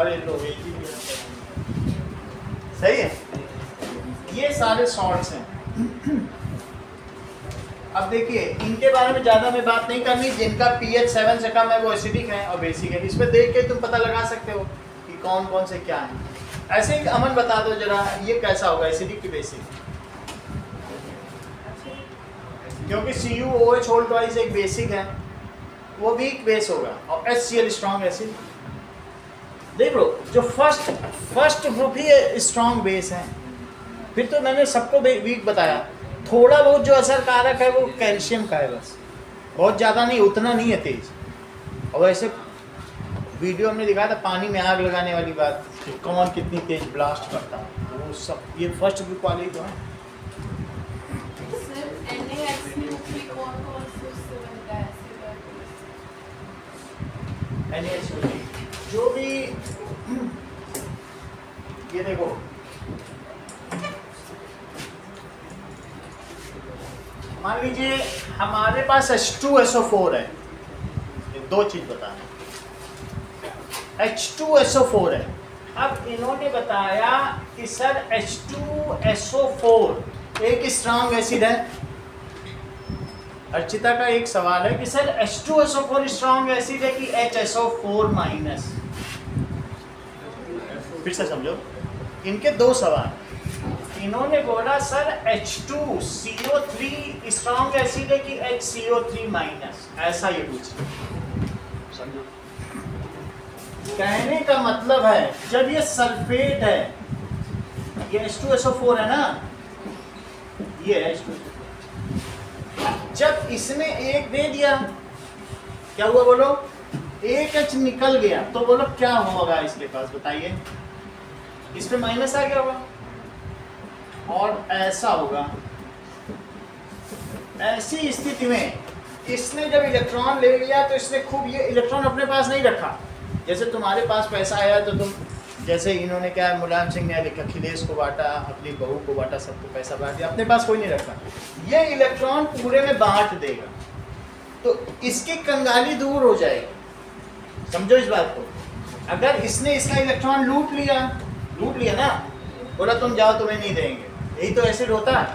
अरे लो, AgBr सही है। ये सारे सॉल्ट्स हैं। अब देखिए, इनके बारे में ज़्यादा मैं बात नहीं करनी। जिनका pH 7 से कम है वो एसिडिक है और बेसिक है। इसमें देख के तुम पता लगा सकते हो कि कौन कौन से क्या है। ऐसे ही अमन बता दो जरा, ये कैसा होगा, एसिडिक की बेसिक? क्योंकि CuOH होल ट्वाइस एक बेसिक है, वो वीक बेस होगा, और HCl स्ट्रॉन्ग एसिड। देख लो, जो फर्स्ट ग्रुप ही स्ट्रॉन्ग बेस है। फिर तो मैंने सबको वीक बताया। थोड़ा बहुत जो असरकारक है वो कैल्शियम का है, बस, बहुत ज़्यादा नहीं, उतना नहीं है तेज। और वैसे वीडियो हमने दिखाया था पानी में आग लगाने वाली बात कि कौन कितनी तेज ब्लास्ट करता है, वो सब ये फर्स्ट ग्रुप वाले ही तो है। जो भी ये देखो मान लीजिए हमारे पास H2SO4 है, ये दो चीज बताना, H2SO4 है। अब इन्होंने बताया कि सर H2SO4 एक स्ट्रॉन्ग एसिड है। अर्चिता का एक सवाल है कि सर H2SO4 स्ट्रॉन्ग एसिड है कि HSO4 माइनस। फिर से समझो, इनके दो सवाल। इन्होंने बोला सर H2CO3 स्ट्रॉन्ग एसिड है कि HCO3 माइनस, ऐसा ये पूछा। समझो, कहने का मतलब है जब ये सल्फेट है, ये H2SO4 है ना, ये H2SO4, जब इसने एक दे दिया क्या हुआ बोलो, एक H निकल गया, तो बोलो क्या होगा इसके पास बताइए, इस पे माइनस आ गया होगा और ऐसा होगा। ऐसी स्थिति में इसने जब इलेक्ट्रॉन ले लिया तो इसने खूब ये इलेक्ट्रॉन अपने पास नहीं रखा। जैसे तुम्हारे पास पैसा आया तो तुम, जैसे इन्होंने क्या है, मुलायम सिंह ने लिखा अखिलेश को बांटा, अपनी बहू को बांटा, सबको पैसा बांट दिया, अपने पास कोई नहीं रखा। ये इलेक्ट्रॉन पूरे में बांट देगा तो इसकी कंगाली दूर हो जाएगी। समझो इस बात को। अगर इसने इसका इलेक्ट्रॉन लूट लिया ना, बोला तुम जाओ तुम्हें नहीं देंगे, यही तो एसिड होता है,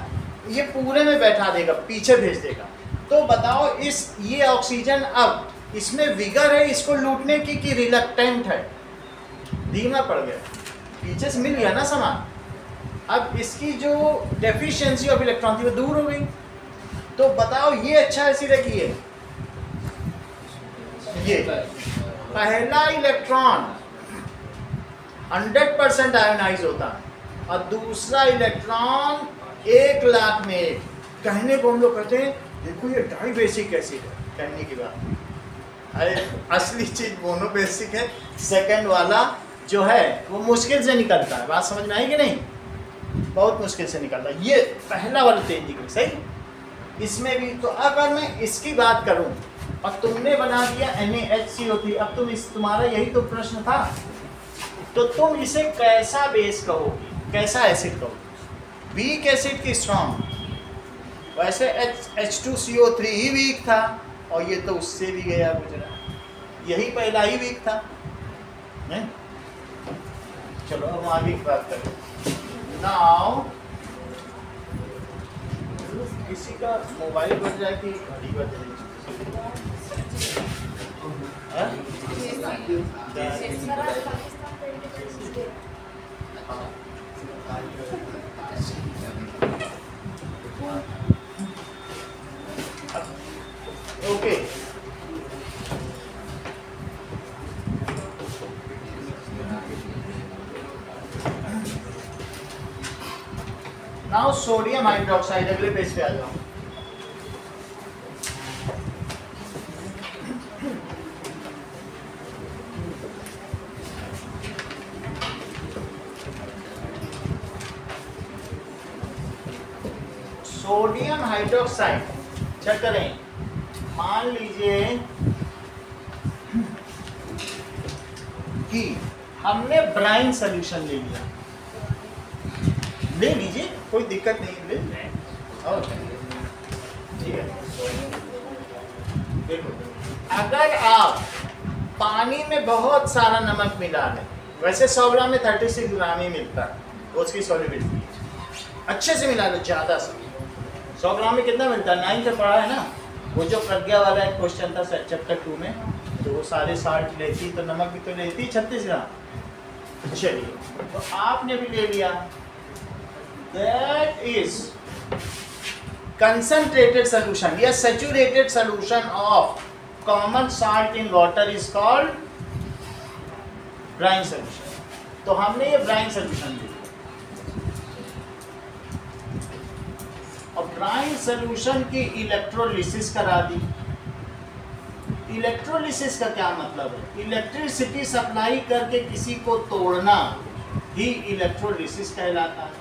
ये पूरे में बैठा देगा, पीछे भेज देगा। तो बताओ ये ऑक्सीजन अब इसमें विगर है इसको लूटने की कि रिलक्टेंट है, धीमा पड़ गया, पीछे से मिल गया ना सामान। अब इसकी जो डेफिशिएंसी ऑफ इलेक्ट्रॉन थी वो दूर हो गई। तो बताओ ये अच्छा एसिड है कि ये पहला इलेक्ट्रॉन 100% आयोनाइज होता है और दूसरा इलेक्ट्रॉन 1,00,000 में एक। कहने को हम लोग कहते हैं देखो ये डाई बेसिक एसिड है, कहने की बात, अरे असली चीज मोनोबेसिक है। सेकंड वाला जो है वो मुश्किल से निकलता है, बात समझ में आई कि नहीं, बहुत मुश्किल से निकलता है। ये पहला वाला तेज निकल सही, इसमें भी। तो अगर मैं इसकी बात करूं और तुमने बना दिया NaHCO3, अब तुम्हारा यही तो प्रश्न था, तो तुम इसे कैसा बेस कहोगे, कैसा एसिड कहोगे? वीक एसिड की स्ट्रॉन्ग? वैसे H2CO3 ही वीक था और ये तो उससे भी गया गुजरा, यही पहला ही वीक था नहीं? चलो हम आगे की बात करें। नाउ किसी का मोबाइल बज जाए कि घड़ी बज रही ओके। नाउ सोडियम हाइड्रोक्साइड, अगले पेज पे आ जाओ। सोडियम हाइड्रोक्साइड चेक करें। मान लीजिए कि हमने ब्राइन सॉल्यूशन ले लिया, ले लीजिए कोई दिक्कत नहीं, ले ठीक है। देखो अगर आप पानी में बहुत सारा नमक मिला लें, वैसे 100 ग्राम में 36 ग्राम ही मिलता है उसकी सॉल्युबिलिटी, अच्छे से मिला लो ज़्यादा से। 100 ग्राम में कितना मिलता है? 9 से पढ़ा है ना, वो जो प्रज्ञा वाला एक क्वेश्चन था चैप्टर 2 में, तो वो सारे साल्ट लेती तो नमक भी तो लेती 36 ग्राम। चलिए तो आपने भी ले लिया, दैट इज concentrated solution या saturated solution of common salt in water is called brine solution। तो हमने ये brine solution लिया और brine solution की इलेक्ट्रोलिसिस करा दी। इलेक्ट्रोलिसिस का क्या मतलब है? इलेक्ट्रिसिटी सप्लाई करके किसी को तोड़ना ही इलेक्ट्रोलिसिस कहलाता है।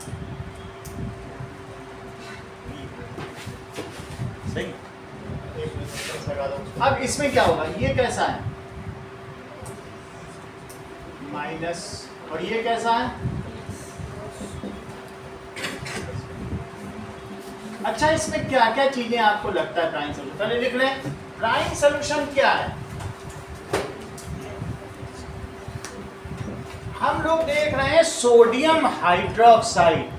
सही। एक मिनट लगा दो। अब इसमें क्या होगा? ये कैसा है? माइनस, और ये कैसा है? अच्छा, इसमें क्या क्या चीजें आपको लगता है प्राइम सोल्यूशन? पहले लिख लें, प्राइम सोल्यूशन क्या है? हम लोग देख रहे हैं सोडियम हाइड्रोक्साइड।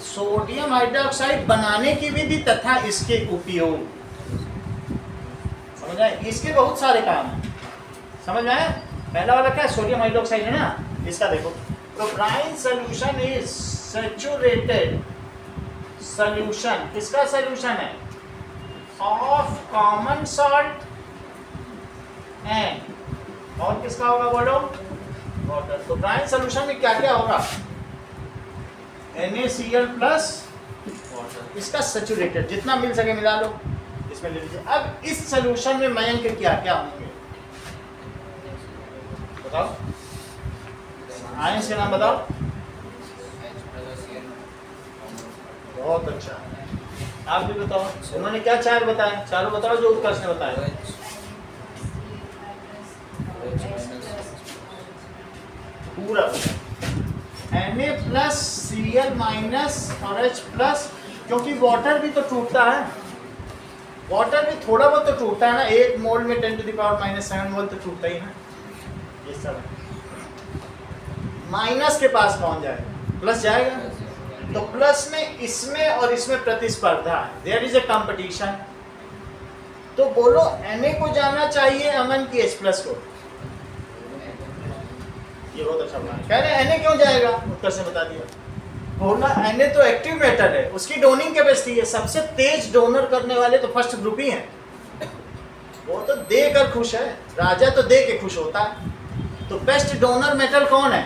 सोडियम हाइड्रोक्साइड बनाने की विधि तथा इसके उपयोग। समझ आए? इसके बहुत सारे काम हैं। समझ आए? पहला वाला क्या है? सोडियम हाइड्रोक्साइड है ना, इसका देखो। तो prime solution is saturated solution. किसका सोल्यूशन है? ऑफ कॉमन सॉल्ट एंड, और किसका होगा बोलो? वाटर। तो प्राइम सोल्यूशन में क्या क्या होगा? NaCl plus water. इसका सैचुरेटेड जितना मिल सके मिला लो, इसमें ले लीजिए। अब इस सोल्यूशन में मयंक के क्या क्या होंगे बताओ? आयंस के नाम बताओ। बहुत अच्छा, आप भी बताओ। उन्होंने क्या चार बताए? चारों बताओ जो उत्कर्ष ने बताया। पूरा Na प्लस Cl माइनस और H प्लस, क्योंकि वाटर भी तो टूटता है। वाटर भी थोड़ा बहुत तो टूटता है ना। 1 मोल में 10⁻⁻7 मोल तो टूटता ही ना। ये सब माइनस के पास कौन जाएगा? प्लस जाएगा। तो प्लस में इसमें और इसमें प्रतिस्पर्धा है, देयर इज ए कंपटीशन। तो बोलो Na को जाना चाहिए अमन की H प्लस को? ये बहुत अच्छा बना। कह रहे Na क्यों जाएगा? उत्तर से बता दिया। बोला Na तो एक्टिव मेटल है, उसकी डोनिंग कैपेसिटी है। सबसे तेज डोनर करने वाले तो फर्स्ट ग्रुप ही है। वो तो दे कर खुश है, राजा तो दे के खुश होता है। तो बेस्ट डोनर मेटल कौन है?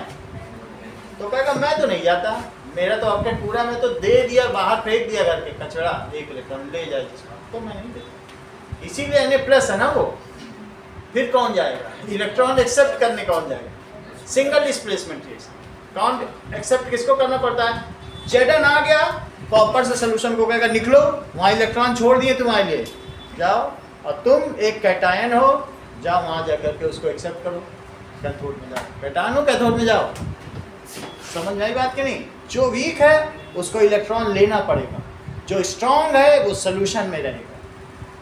तो कहेगा मैं तो नहीं जाता, मेरा तो ऑप्टेट पूरा, मैं तो दे दिया, बाहर फेंक दिया करके कचरा, 1 इलेक्ट्रॉन ले जाए जिसका, तो मैं नहीं देता। इसीलिए Na प्लस है ना वो। फिर कौन जाएगा? इलेक्ट्रॉन एक्सेप्ट करने कौन जाएगा? Single displacement case. कौन एक्सेप्ट किसको करना पड़ता है? Zn आ गया, कॉपर से सोल्यूशन को कहेगा निकलो, वहाँ इलेक्ट्रॉन छोड़ दिए तुम्हारे लिए, जाओ, और तुम एक कैटायन हो, जाओ वहाँ जा करके उसको एक्सेप्ट करो, कैथोड में जाओ। कैटायन हो, कैथोड में जाओ। समझ में आई बात कि नहीं? जो वीक है उसको इलेक्ट्रॉन लेना पड़ेगा, जो स्ट्रॉन्ग है वो सोल्यूशन में रहेगा।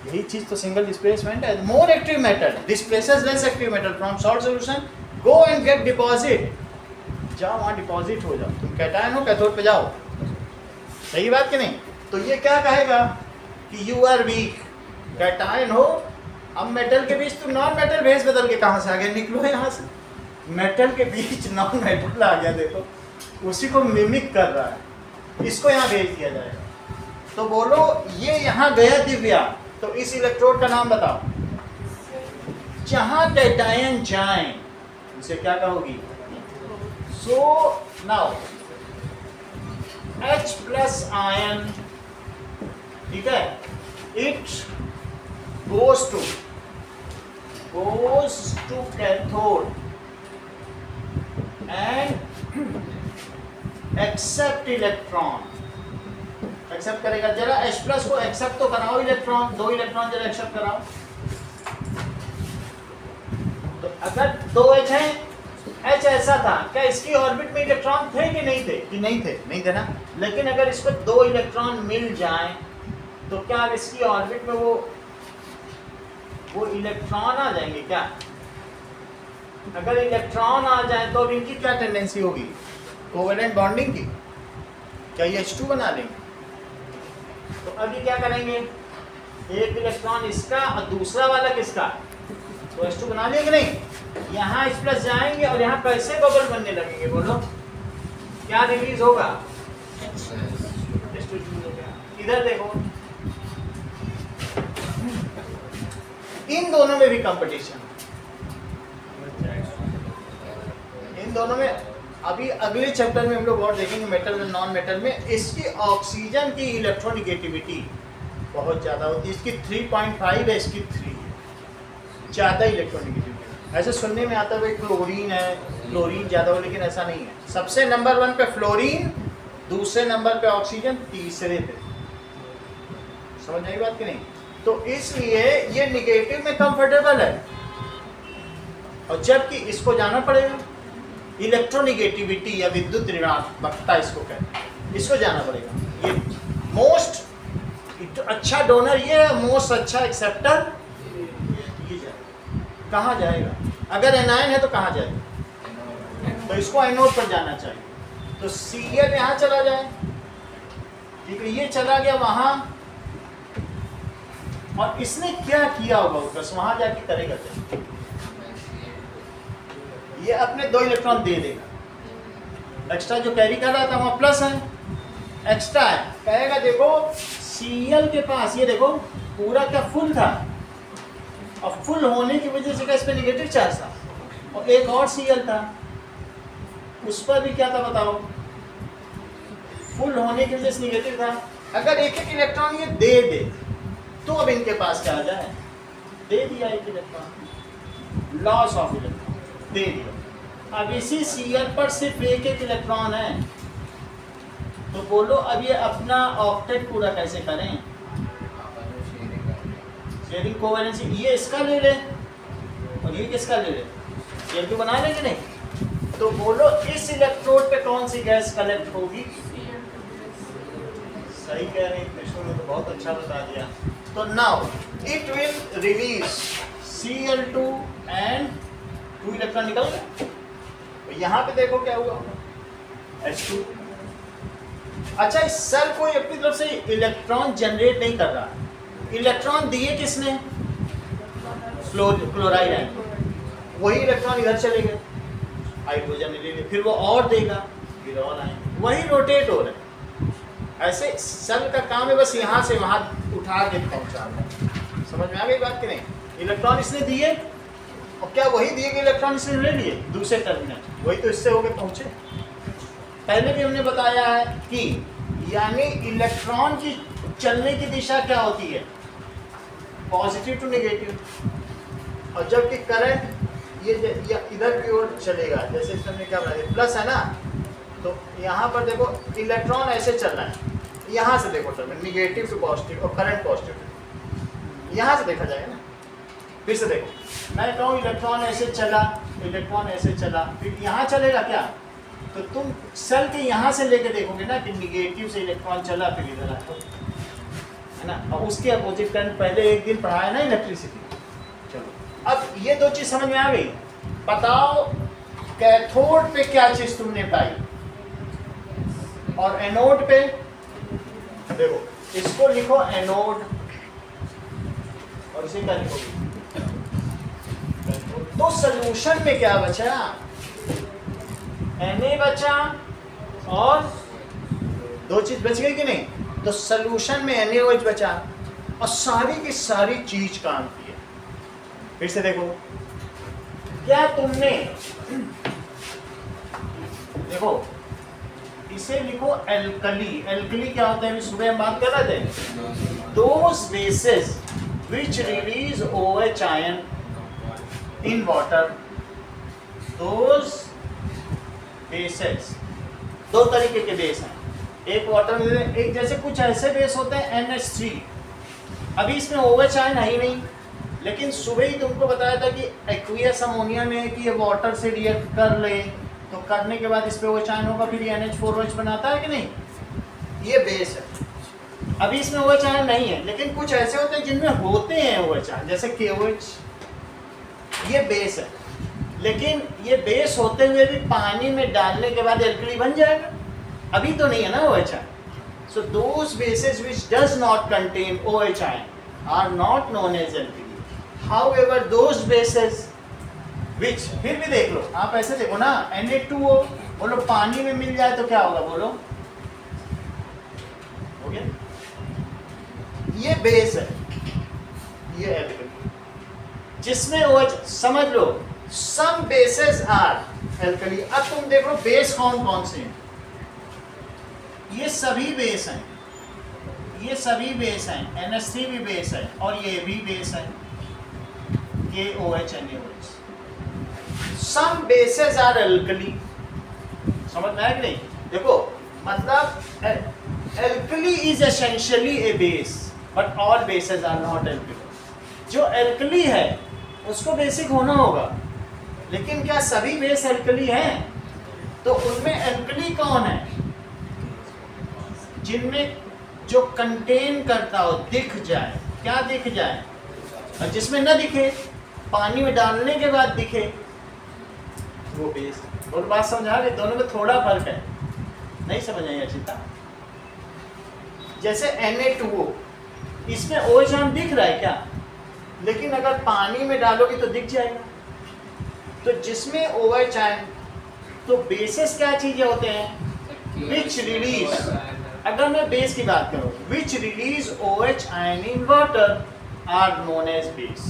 यही चीज़ तो सिंगल डिस्प्लेसमेंट है। More active metal displaces less active metal from salt solution, go and get deposit. जाओ वहाँ डिपॉजिट हो जाओ, तुम कैटायन हो, कैथोड पे जाओ। सही बात कि नहीं? तो ये क्या कहेगा कि यू आर वीक, कैटायन हो। अब मेटल के बीच तुम नॉन मेटल भेज बदल के कहाँ से आ गए? निकलो यहाँ से। मेटल के बीच नॉन मेटल आ गया, देखो उसी को मिमिक कर रहा है, इसको यहाँ भेज दिया जाएगा। तो बोलो ये यहाँ गया दिव्या, तो इस इलेक्ट्रोड का नाम बताओ। जहाँ कैटायन जाए उसे क्या कहोगी? So now H plus ion, ठीक है, it goes to cathode and accept electron। Accept करेगा। जरा H प्लस को एक्सेप्ट तो कराओ इलेक्ट्रॉन, 2 इलेक्ट्रॉन जरा एक्सेप्ट कराओ। तो अगर 2H है, H ऐसा था, क्या इसकी ऑर्बिट में इलेक्ट्रॉन थे कि नहीं थे? कि नहीं थे, नहीं थे ना। लेकिन अगर इसको 2 इलेक्ट्रॉन मिल जाए तो क्या इसकी ऑर्बिट में वो इलेक्ट्रॉन आ जाएंगे क्या? अगर इलेक्ट्रॉन आ जाए तो इनकी क्या टेंडेंसी होगी? कोवेलेंट बॉन्डिंग की। क्या ये H2 बना लेंगे? तो अभी क्या करेंगे? एक इलेक्ट्रॉन इसका और दूसरा वाला किसका? तो H2 बना लेंगे नहीं? यहाँ H प्लस जाएंगे और यहाँ कैसे बबल बनने लगेंगे? बोलो क्या रिलीज होगा? H2 हो गया। इधर देखो, इन दोनों में भी कंपटीशन, इन दोनों में। अभी अगले चैप्टर में हम लोग और देखेंगे मेटल और नॉन मेटल में। इसकी ऑक्सीजन की इलेक्ट्रोनिगेटिविटी बहुत ज़्यादा होती है। इसकी 3.5 है, इसकी 3 है। ज़्यादा इलेक्ट्रोनेगेटिविटी। ऐसे सुनने में आता है भाई क्लोरीन है, क्लोरीन ज़्यादा हो, लेकिन ऐसा नहीं है। सबसे नंबर 1 पे फ्लोरीन, दूसरे नंबर पे ऑक्सीजन, तीसरे पे। समझ आई बात कि नहीं? तो इसलिए ये निगेटिव में कंफर्टेबल है, और जबकि इसको जाना पड़ेगा इलेक्ट्रोनिगेटिविटी या विद्युत ऋणात्मकता इसको कहते हैं, इसको जाना पड़ेगा। ये मोस्ट अच्छा डोनर ये है, मोस्ट अच्छा एक्सेप्टर ये जाएगा। कहाँ जाएगा? अगर एनायन है तो कहाँ जाएगा? तो इसको एनोड पर जाना चाहिए। तो Cl यहाँ चला जाए, ठीक है, ये चला गया वहां, और इसने क्या किया होगा बस वहां जाके करेगा क्या? ये अपने 2 इलेक्ट्रॉन दे देगा। एक्स्ट्रा जो कैरी कर रहा था वहां प्लस है, एक्स्ट्रा है, कहेगा देखो Cl के पास ये देखो पूरा क्या फुल था, और फुल होने की वजह से क्या इस पे नेगेटिव चार्ज था, और एक और Cl था उस पर भी क्या था बताओ, फुल होने की वजह से नेगेटिव था। अगर एक एक इलेक्ट्रॉन ये दे दे तो अब इनके पास क्या आ जाए, दे दिया एक इलेक्ट्रॉन, लॉस ऑफ इलेक्ट्रॉन दे दिया। अब इसी Cl पर सिर्फ एक एक इलेक्ट्रॉन है, तो बोलो अब ये अपना ऑक्टेट पूरा कैसे करें? शेयरिंग कोवैलेंसी, ये इसका ले ले और ये किसका ले ले, Cl2 बना लेंगे नहीं? तो बोलो इस इलेक्ट्रोड पे कौन सी गैस कलेक्ट होगी? सही कह रहे हैं, कृष्ण ने तो बहुत अच्छा बता दिया। तो now it will release Cl2 and 2 electron निकल गए। तो यहाँ पे देखो क्या हुआ, H2। अच्छा, इस सेल को अपनी तरफ से इलेक्ट्रॉन जनरेट नहीं कर रहा, इलेक्ट्रॉन दिए किसने? क्लोराइड है, वही इलेक्ट्रॉन इधर चले गए, हाइड्रोजन ले लिए, फिर वो और देगा, फिर और आएंगे, वही रोटेट हो रहे हैं। ऐसे सेल का काम है बस यहाँ से वहाँ उठा के पहुँचाना। समझ में आ गई बात कि नहीं? इलेक्ट्रॉन इसने दिए, और क्या वही दिए गए इलेक्ट्रॉन इसने ले लिए दूसरे टर्मिनल, वही तो इससे होके पहुँचे। पहले भी हमने बताया है कि यानी इलेक्ट्रॉन की चलने की दिशा क्या होती है, पॉजिटिव टू नेगेटिव, और जबकि करंट ये इधर की ओर चलेगा, जैसे इसमें क्या बना प्लस है ना, तो यहाँ पर देखो इलेक्ट्रॉन ऐसे चल रहा है, यहाँ से देखो टर्मिनल निगेटिव टू पॉजिटिव और करंट पॉजिटिव, यहाँ से देखा जाएगा ना। फिर से देखो, मैं कहूँ इलेक्ट्रॉन ऐसे चला, इलेक्ट्रॉन ऐसे चला, फिर यहाँ चलेगा क्या? तो तुम सेल के यहाँ से लेके देखोगे ना कि निगेटिव से इलेक्ट्रॉन चला फिर इधर आया, है ना, और उसके अपोजिट करंट पहले एक दिन पढ़ाया ना इलेक्ट्रिसिटी। चलो अब ये 2 चीज समझ में आ गई। बताओ कैथोड पे क्या चीज तुमने पाई, और एनोड पे देखो, इसको लिखो एनोड और इसे क्या लिखोगे? तो सॉल्यूशन में क्या बचा? Na बचा और 2 चीज बच गई कि नहीं? तो सॉल्यूशन में NaOH बचा और सारी की सारी चीज काम की है। फिर से देखो, क्या तुमने देखो इसे लिखो एल्कली। एल्कली क्या होता है? सुबह हम बात कर रहे थे, those bases which release OH ion in water, those bases. 2 तरीके के बेस हैं, एक वाटर में, एक जैसे कुछ ऐसे बेस होते हैं NH3, अभी इसमें OH आयन है ही नहीं, लेकिन सुबह ही तुमको बताया था कि एक्वियस अमोनिया में कि ये वाटर से रिएक्ट कर ले, तो करने के बाद इस पे OH आयन होगा, फिर ये NH4OH बनाता है कि नहीं, ये बेस है। अभी इसमें OH आयन नहीं है, लेकिन कुछ ऐसे होते हैं जिनमें होते हैं OH आयन, जैसे KOH, ये बेस है। लेकिन ये बेस होते हुए भी पानी में डालने के बाद एल्कली बन जाएगा, अभी तो नहीं है ना OH ion. So those bases which does not contain OH ion are not known as alkali. However those bases which, फिर भी देख लो, आप ऐसे देखो ना, Na2O बोलो पानी में मिल जाए तो क्या होगा, बोलो हो गया, ये बेस है, ये एल्कली जिसमें OH, समझ लो सम बेसेस आर एल्कली। अब तुम देख लो बेस कौन कौन से हैं, ये सभी बेस हैं, ये सभी बेस हैं, NH3 भी बेस है और ये भी बेस है, KOH NaOH. Some bases are alkali. समझ में आया कि नहीं? देखो मतलब alkali is essentially a base, but all bases are not alkali. जो alkali है उसको बेसिक होना होगा, लेकिन क्या सभी बेस alkali हैं? तो उनमें alkali कौन है? जिनमें जो कंटेन करता हो, दिख जाए, क्या दिख जाए, और जिसमें न दिखे, पानी में डालने के बाद दिखे, वो बेस। और बात समझा रहे? दोनों में थोड़ा फर्क है, नहीं समझ आई अचिता? जैसे Na2O, इसमें OH आयन दिख रहा है क्या? लेकिन अगर पानी में डालोगे तो दिख जाएगा। तो जिसमें OH आयन, तो बेसिस क्या चीजें होते हैं? विच रिलीज, अगर मैं बेस की बात करूं, which release OH ion in water are known as base,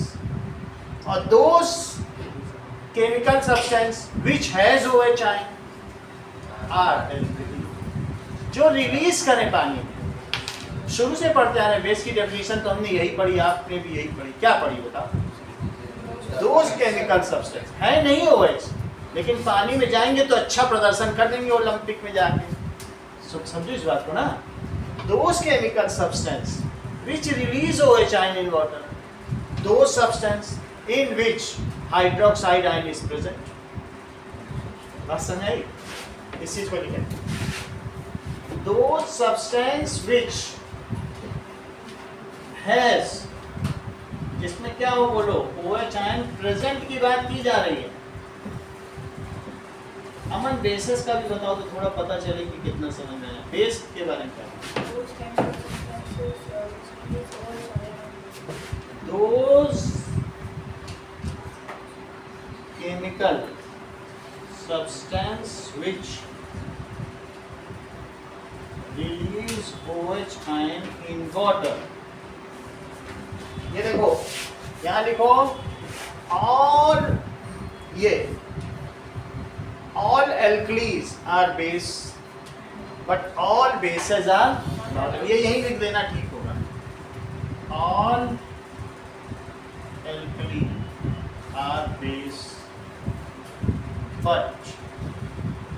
और those chemical substance which has OH ion are alkali, जो रिलीज करें पानी में। शुरू से पढ़ते आ रहे हैं, बेस की डेफिनेशन तो हमने यही पढ़ी, आपने भी यही पढ़ी। क्या पढ़ी बताओ? दोज केमिकल सब्सटेंस है नहीं OH, लेकिन पानी में जाएंगे तो अच्छा प्रदर्शन कर देंगे ओलंपिक में जाके। समझो इस बात को ना। Those chemical substance which release OH ion in water, those substance in which hydroxide ion is present. बात समझ आई? इस चीज को लिखें। Those substance which has, जिसमें क्या हो बोलो, OH ion present की बात की जा रही है। अमन बेसिस का भी बताओ तो थोड़ा पता चले कि कितना समझ में आया। बेस के बारे में क्या? Those chemical substance which release OH ion in water. ये देखो, यहाँ लिखो, और ये all alkalis are base, but all bases are not. ये यही लिख देना ठीक होगा। All alkali are base, but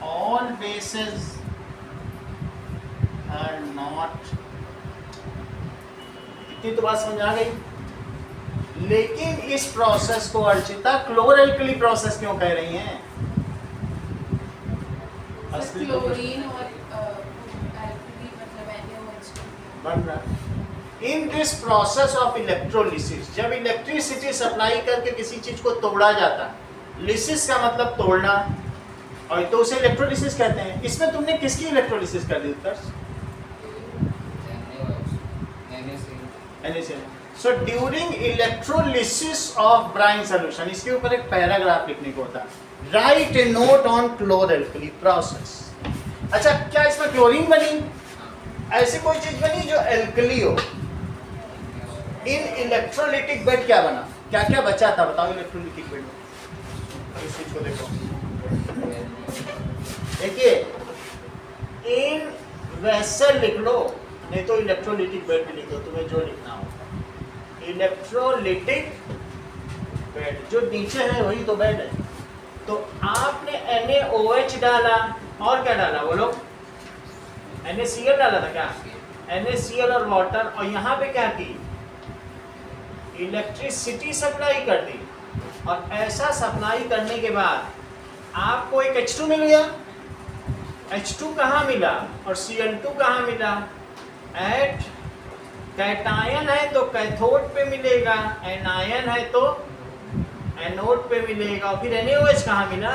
all bases are not. इतनी तो बात समझ आ गई। लेकिन इस प्रोसेस को अर्चिता क्लोर एल्कली प्रोसेस क्यों कह रही हैं? क्लोरीन और एल्कली मतलब NaOH बन रहा। In this process of electrolysis, जब इलेक्ट्रिसिटी सप्लाई करके किसी चीज को तोड़ा जाता है, लिसिस का मतलब तोड़ना, और तो उसे इलेक्ट्रोलिसिस कहते हैं। इसमें तुमने किसकी इलेक्ट्रोलिसिस कर दी? Utkarsh, NaCl। So during electrolysis of brine solution, इसके ऊपर एक पैराग्राफ लिखने को होता है। Write a note on chlor alkali process. अच्छा, क्या इसमें क्लोरीन बनी? ऐसी कोई चीज बनी जो एल्कली हो? इन इलेक्ट्रोलिटिक बेड क्या बना? क्या क्या बचा था बताओ इलेक्ट्रोलिटिक बेड में? इस चीज को देखो, देखिए, इन वेसल लिख लो, नहीं तो इलेक्ट्रोलिटिक बेड भी लिख दो, तुम्हें जो लिखना हो। इलेक्ट्रोलिटिक बेड, जो नीचे है वही तो बेड है। तो आपने NaOH डाला, और क्या डाला बोलो? NaCl डाला था क्या? NaCl और वाटर, और यहाँ पे क्या की? इलेक्ट्रिसिटी सप्लाई कर दी। और ऐसा सप्लाई करने के बाद आपको एक H2 मिल गया। H2 कहाँ मिला और Cl2 कहाँ मिला? एट कैटायन है तो कैथोड पे मिलेगा, एनायन है तो एनोड पे मिलेगा। फिर NaOH कहाँ मिला?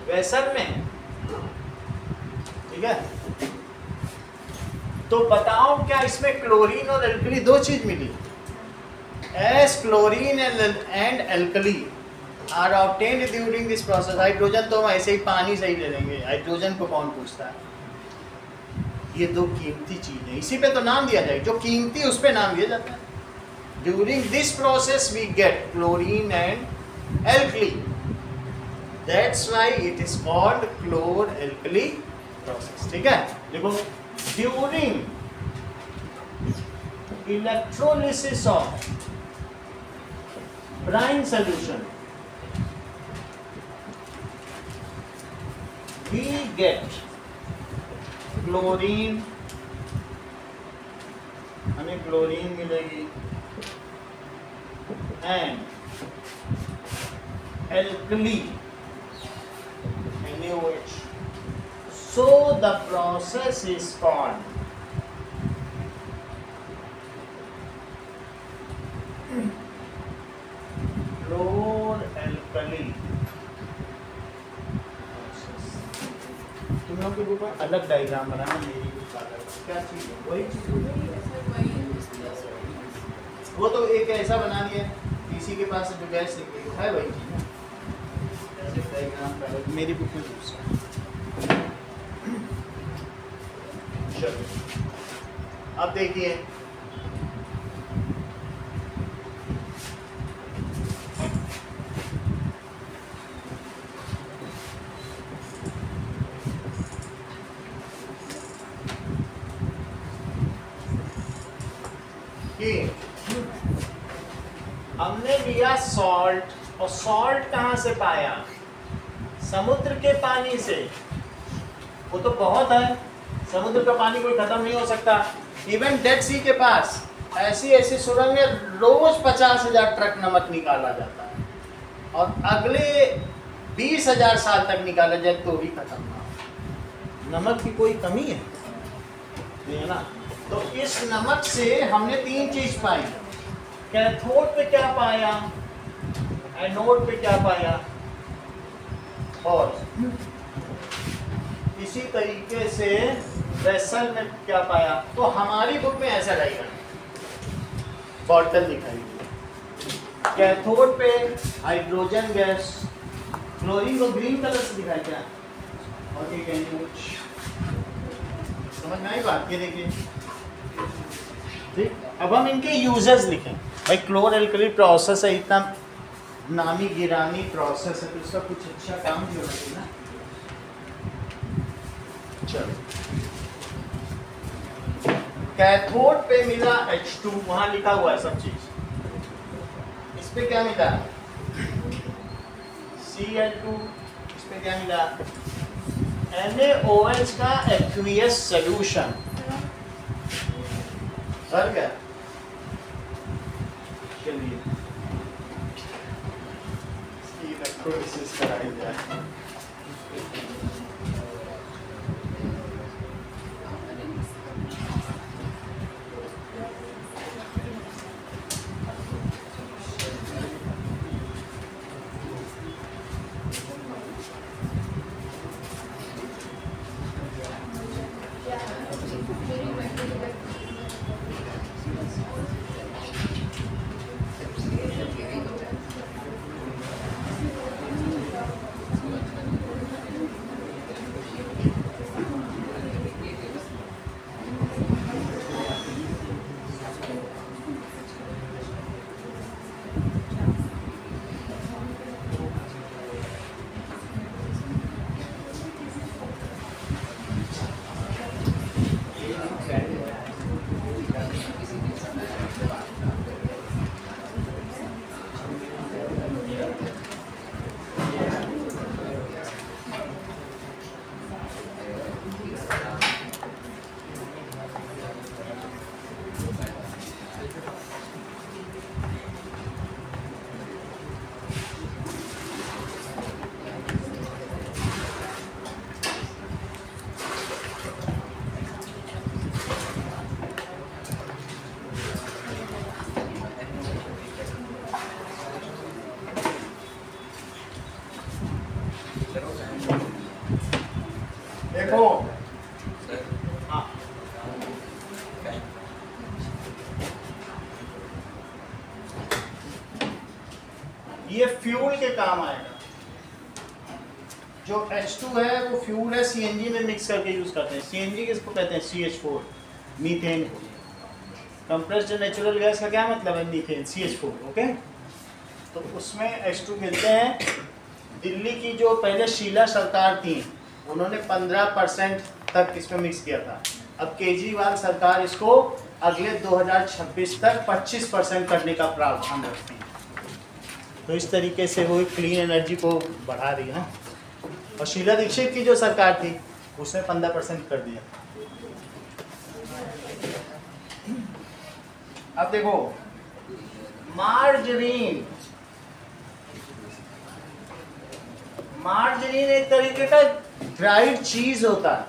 वेसल में। ठीक है, तो बताओ क्या इसमें क्लोरीन और एल्कली दो चीज मिली? As chlorine and alkali are obtained during this process. Hydrogen तो हम ऐसे ही पानी से ही ले लेंगे, हाइड्रोजन को कौन पूछता है? ये दो कीमती चीज है, इसी पे तो नाम दिया जाए, जो कीमती उस पे नाम दिया जाता है। During this process we get chlorine and alkali, that's why it is called chlor alkali process. ठीक है, देखो, during electrolysis of brine solution, we get chlorine, हमें क्लोरीन मिलेगी and alkali NaOH. So the process is called chloralkali process. तुम लोग की book में अलग डायग्राम बनाना, मेरी बुक का अलग। क्या चीज है? वही चीज वो तो एक ऐसा बना लिया, इसी के पास जो गैस है वही चीज है। डायग्राम का मेरी बुक में दूसरा। चलो अब देखिए, कि हमने लिया सॉल्ट, और सॉल्ट कहाँ से पाया? समुद्र के पानी से। वो तो बहुत है, समुद्र का पानी कोई खत्म नहीं हो सकता। इवन डेड सी के पास ऐसी ऐसी सुरंग में रोज 50,000 ट्रक नमक निकाला जाता है, और अगले 20,000 साल तक निकाला जाए तो भी खत्म ना हो। नमक की कोई कमी है नहीं है ना। तो इस नमक से हमने 3 चीज पाई। कैथोड पे क्या पाया, एनोड पे क्या पाया, और इसी तरीके से वेसल में क्या पाया। तो हमारी बुक में ऐसा लगेगा, बॉटल दिखाई दी, कैथोड पे हाइड्रोजन गैस, क्लोरीन को ग्रीन कलर से दिखाया क्या, और ठीक है समझ में आई बात? ये देखिए, ठीक। अब हम इनके यूजर्स लिखें। भाई क्लोरल प्रोसेस है, इतना नामी गिरानी प्रोसेस है, तो इसका कुछ अच्छा काम भी होना चाहिए ना। चलो, कैथोड पे मिला H2, वहां लिखा हुआ है सब चीज। इस पे क्या मिला? Cl2। इस पे क्या मिला? NaOH का एक्वियस सोल्यूशन। सर क्या? चलिए इसकी इलेक्ट्रोलिसिस कराई जाए। देखो हाँ, ये फ्यूल के काम आएगा। जो H2 है वो फ्यूल है, CNG में मिक्स करके यूज करते हैं। CNG किसको कहते हैं? CH4, मीथेन को। कंप्रेस्ड नेचुरल गैस का क्या मतलब है? Methane, CH4। ओके, तो उसमें H2 मिलते हैं। दिल्ली की जो पहले शीला सरकार थी, उन्होंने 15% तक इसमें मिक्स किया था। अब केजरीवाल सरकार इसको अगले 2026 तक 25% करने का प्रावधान रखती है। तो इस तरीके से वो क्लीन एनर्जी को बढ़ा रही है ना। और शीला दीक्षित की जो सरकार थी उसने 15% कर दिया। अब देखो मार्जरीन, मार्जरीन एक तरीके का ड्राइड चीज होता है,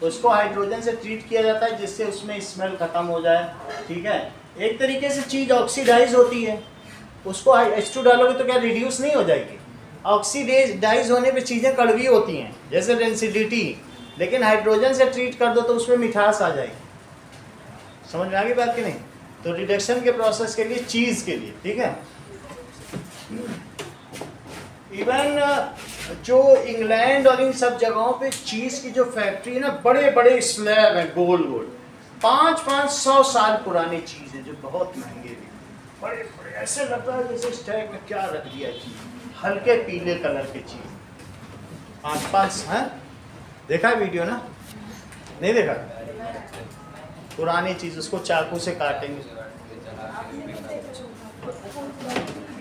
उसको हाइड्रोजन से ट्रीट किया जाता है जिससे उसमें स्मेल खत्म हो जाए, ठीक है। एक तरीके से चीज ऑक्सीडाइज होती है, उसको H2 डालोगे तो क्या रिड्यूस नहीं हो जाएगी? ऑक्सीडाइज होने पे चीज़ें कड़वी होती हैं जैसे डेंसिडिटी, लेकिन हाइड्रोजन से ट्रीट कर दो तो उसमें मिठास आ जाएगी। समझ में आ गई बात कि नहीं? तो रिडक्शन के प्रोसेस के लिए, चीज़ के लिए, ठीक है। इवन जो इंग्लैंड और इन सब जगहों पे चीज़ की जो फैक्ट्री है ना, बड़े बड़े स्लैब हैं गोल गोल, 500-500 साल पुरानी चीज़ है जो बहुत महंगे भी, बड़े बड़े ऐसे लगता है जैसे स्टैक में क्या रख दिया चीज़, हल्के पीले कलर की चीज़, 5-5 हैं। देखा है वीडियो ना? नहीं देखा? पुरानी चीज़, उसको चाकू से काटेंगे।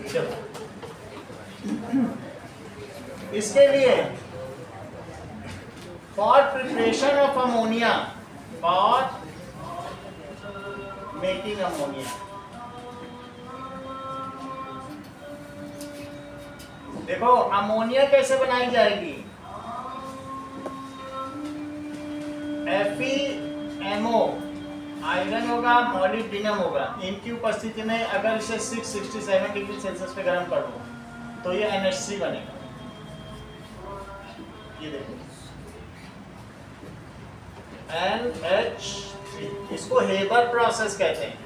चलो इसके लिए for preparation of ammonia, for making ammonia, देखो अमोनिया कैसे बनाई जाएगी। FeMO आयरन होगा, मॉलिब्डेनम होगा, इनकी उपस्थिति में अगर इसे 667 डिग्री सेल्सियस पे गर्म कर दो तो ये NH3 बनेगा। ये देखो NH3, इसको हेबर प्रोसेस कहते हैं।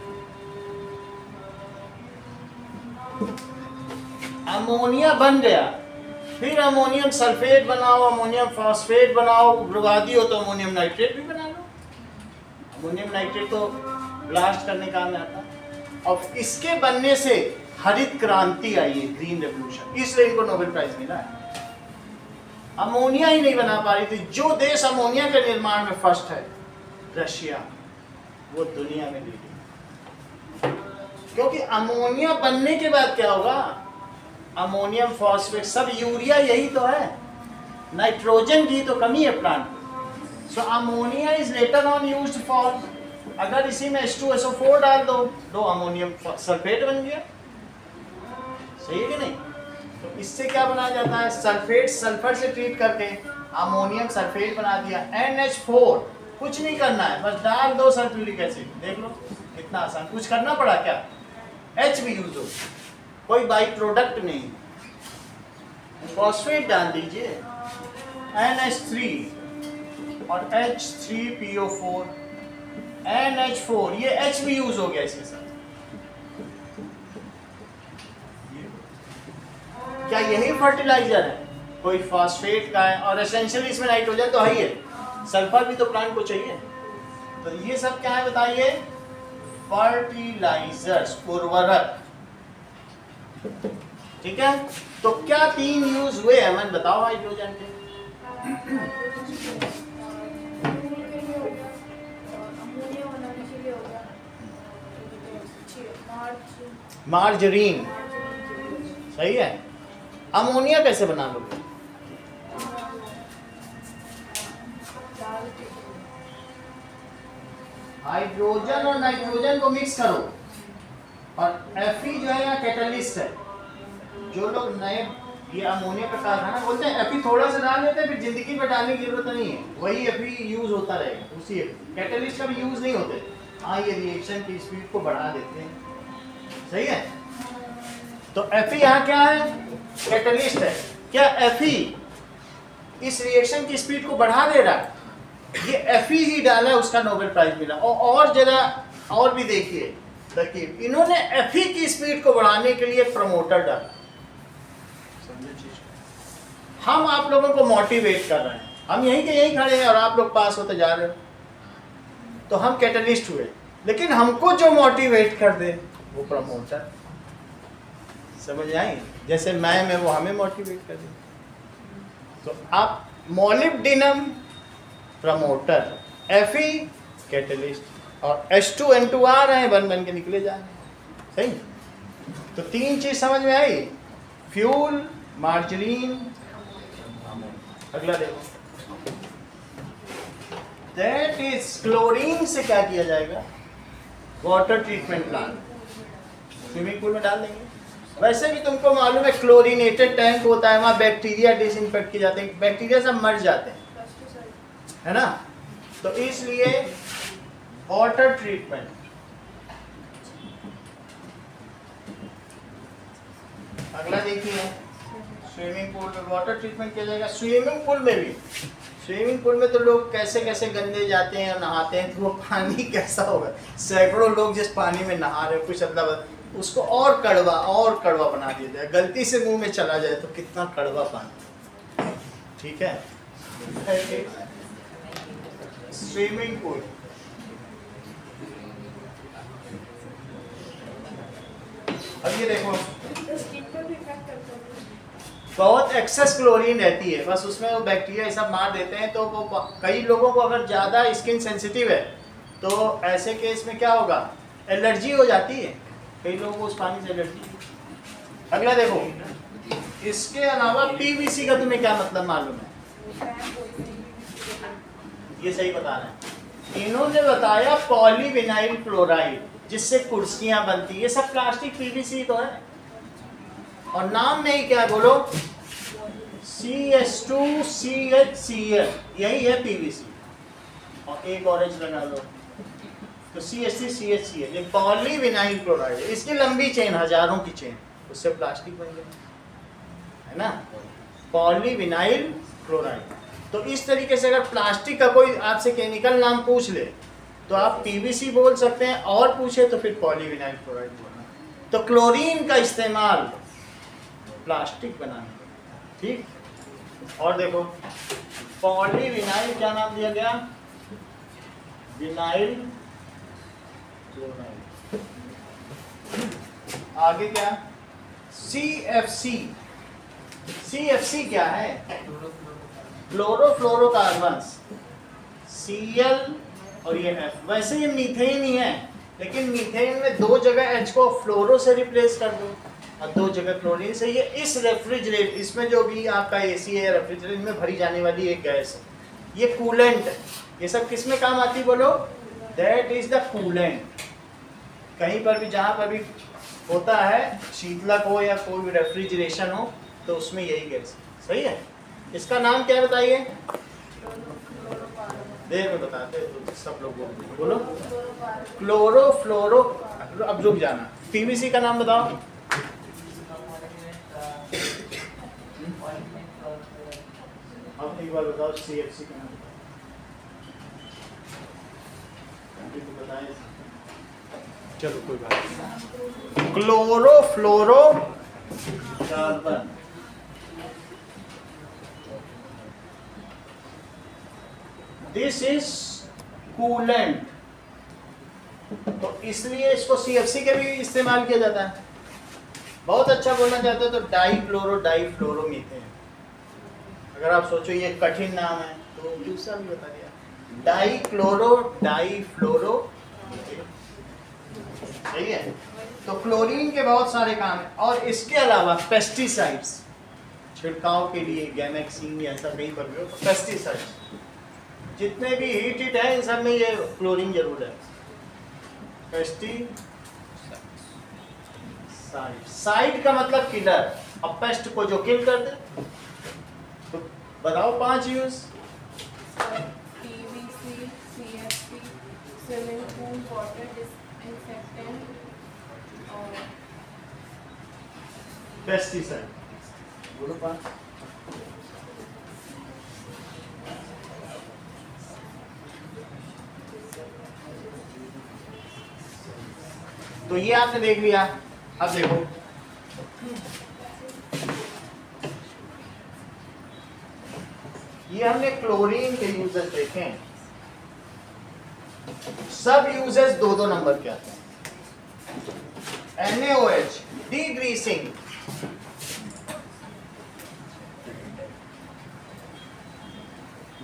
अमोनिया बन गया, फिर अमोनियम सल्फेट बनाओ, अमोनियम फॉस्फेट बनाओ, उग्रवादी हो तो अमोनियम नाइट्रेट भी बना लो। अमोनियम नाइट्रेट तो ब्लास्ट करने काम में आता है। और इसके बनने से हरित क्रांति आई है, ग्रीन रेवोल्यूशन, इसलिए इनको नोबेल प्राइज मिला है। अमोनिया ही नहीं बना पा रही थी। जो देश अमोनिया के निर्माण में फर्स्ट है, रशिया, वो दुनिया में लीडिंग। क्योंकि अमोनिया बनने के बाद क्या होगा, अमोनियम फॉस्फेट, सब यूरिया यही तो है, नाइट्रोजन की तो कमी है plant. So ammonia is later on used for, अगर इसी में H2SO4 डाल दो तो अमोनियम सल्फेट बन गया। सही है कि नहीं? तो इससे क्या बनाया जाता है, सल्फेट सल्फर से ट्रीट करके अमोनियम सल्फेट बना दिया, NH4। कुछ नहीं करना है, बस डाल दो सल्फ्यूरिक एसिड, देख लो इतना आसान। कुछ करना पड़ा क्या? H भी यूज हो, कोई बाई प्रोडक्ट नहीं। फॉस्फेट डाल दीजिए, NH3 और H3PO4, NH4, ये H भी यूज हो गया इसके साथ। क्या यही फर्टिलाइजर है? कोई फॉस्फेट का है, और एसेंशियली इसमें नाइट्रोजन तो है ही है, सल्फर भी तो प्लांट को चाहिए। तो ये सब क्या है बताइए? फर्टिलाइजर्स, उर्वरक, ठीक है। तो क्या 3 यूज हुए हैं, मैं बताओ हाइड्रोजन के? मार्जरीन, सही है। अमोनिया कैसे बना लोगे? हाइड्रोजन और नाइट्रोजन को मिक्स करो, और Fe जो है यहाँ कैटलिस्ट है। जो लोग नए ये अमोनिया का कारखाना बोलते हैं, Fe थोड़ा सा डाल देते हैं, फिर जिंदगी में डालने की जरूरत नहीं है, वही Fe यूज होता रहेगा, उसी कैटलिस्ट का भी यूज नहीं होते। हाँ, ये रिएक्शन की स्पीड को बढ़ा देते हैं, सही है। तो Fe यहाँ क्या है? कैटलिस्ट है। क्या Fe इस रिएक्शन की स्पीड को बढ़ा दे रहा है? ये Fe ही डाला है, उसका नोबेल प्राइज मिला। और जरा और भी देखिए, इन्होंने Fe की स्पीड को बढ़ाने के लिए प्रमोटर डाला। हम आप लोगों को मोटिवेट कर रहे हैं, हम यहीं के यहीं खड़े हैं और आप लोग पास होते जा रहे हो, तो हम कैटलिस्ट हुए। लेकिन हमको जो मोटिवेट कर दे वो प्रमोटर। समझ आई? जैसे मैं वो हमें मोटिवेट कर दे। तो आप मॉलिब्डेनम प्रमोटर, Fe कैटलिस्ट, और H2N2 आ रहे हैं, बन बन के निकले जा रहे हैं। सही? तो 3 चीज समझ में आई। Fuel, margarine. अगला देखो, दैट इज क्लोरीन से क्या किया जाएगा, water treatment plant, swimming pool में डाल देंगे। वैसे भी तुमको मालूम है क्लोरीनेटेड टैंक होता है, वहाँ बैक्टीरिया डिसइंफेक्ट किए जाते हैं, बैक्टीरिया सब मर जाते हैं, है ना। तो इसलिए वाटर ट्रीटमेंट, अगला देखिए स्विमिंग पूल में वाटर ट्रीटमेंट किया जाएगा। स्विमिंग पूल में भी, स्विमिंग पूल में तो लोग कैसे कैसे गंदे जाते हैं नहाते हैं, तो वो पानी कैसा होगा, सैकड़ों लोग जिस पानी में नहा रहे हो, कुछ अदला उसको और कड़वा बना दिया जाए, गलती से मुंह में चला जाए तो कितना कड़वा पानी, ठीक है। स्विमिंग पूल, अब ये देखो बहुत एक्सेस क्लोरीन रहती है, बस उसमें वो बैक्टीरिया सब मार देते हैं। तो वो कई लोगों को अगर ज़्यादा स्किन सेंसिटिव है तो ऐसे केस में क्या होगा, एलर्जी हो जाती है, कई लोगों को उस पानी से एलर्जी। अगला देखो, इसके अलावा पीवीसी का तुम्हें क्या मतलब मालूम है, ये सही बता रहे हैं। इन्होंने बताया पॉलीविनाइल क्लोराइड, जिससे कुर्सियां बनती, ये सब प्लास्टिक पीवीसी तो है, और नाम में ही क्या है बोलो, CH2CHCl, यही है पीवीसी, और एक ऑरेंज लगा लो तो CH3CHCl, ये पॉलीविनाइल क्लोराइड है। इसकी लंबी चेन, हजारों की चेन, उससे प्लास्टिक बन गया, है ना, पॉलीविनाइल क्लोराइड। तो इस तरीके से अगर प्लास्टिक का कोई आपसे केमिकल नाम पूछ ले तो आप पीवीसी बोल सकते हैं, और पूछे तो फिर पॉलीविनाइल क्लोराइड बोलना। तो क्लोरीन का इस्तेमाल प्लास्टिक बनाने, ठीक। और देखो पॉलीविनाइल क्या नाम दिया गया, विनाइल क्लोराइड। आगे क्या, CFC। CFC क्या है, क्लोरोफ्लोरोकार्बन्स, Cl और ये F। वैसे ये मीथेन ही है, लेकिन मीथेन में दो जगह H को फ्लोरो से रिप्लेस कर दो और दो जगह क्लोरीन से। ये इस रेफ्रिजरेट, इसमें जो भी आपका AC है रेफ्रिजरेट में भरी जाने वाली एक गैस है, ये कूलेंट है। ये सब किस में काम आती बोलो, दैट इज द कूलेंट। कहीं पर भी जहाँ पर भी होता है शीतलक हो या कोई भी रेफ्रिजरेशन हो तो उसमें यही गैस, सही है। इसका नाम क्या बताइए, देर में बताते तो सब लोग बोलो, क्लोरोफ्लोरो। अब रुक जाना, पीवीसी का नाम बताओ, अब एक बार बताओ CFC का नाम बताओ, चलो कोई बात नहीं, chlorofluoro carbon. This is coolant, तो इसलिए इसको CFC के भी इस्तेमाल किया जाता है। बहुत अच्छा बोलना चाहते हो तो डाइफ्लोरोमीथेन। अगर आप सोचो ये कठिन नाम है तो दूसरा भी बता दिया, डाइफ्लोरो, सही है। तो क्लोरीन के बहुत सारे काम है, और इसके अलावा पेस्टिसाइड्स, छिड़काव के लिए गैमेक्सिन या ऐसा कहीं पर भी हो, तो पेस्टिसाइड्स जितने भी हीट है इन सब में ये क्लोरीन जरूर है। पेस्टिसाइड, साइड का मतलब किलर, अब पेस्ट को जो किल कर दे। तो बताओ 5 use, PVC, CFC, swimming pool, water disinfectant और पेस्टिसाइड, बोलो 5। तो ये आपने देख लिया। अब देखो ये हमने क्लोरीन के यूजेस देखे हैं, सब यूजेस 2-2 नंबर के आते हैं। NaOH, degreasing,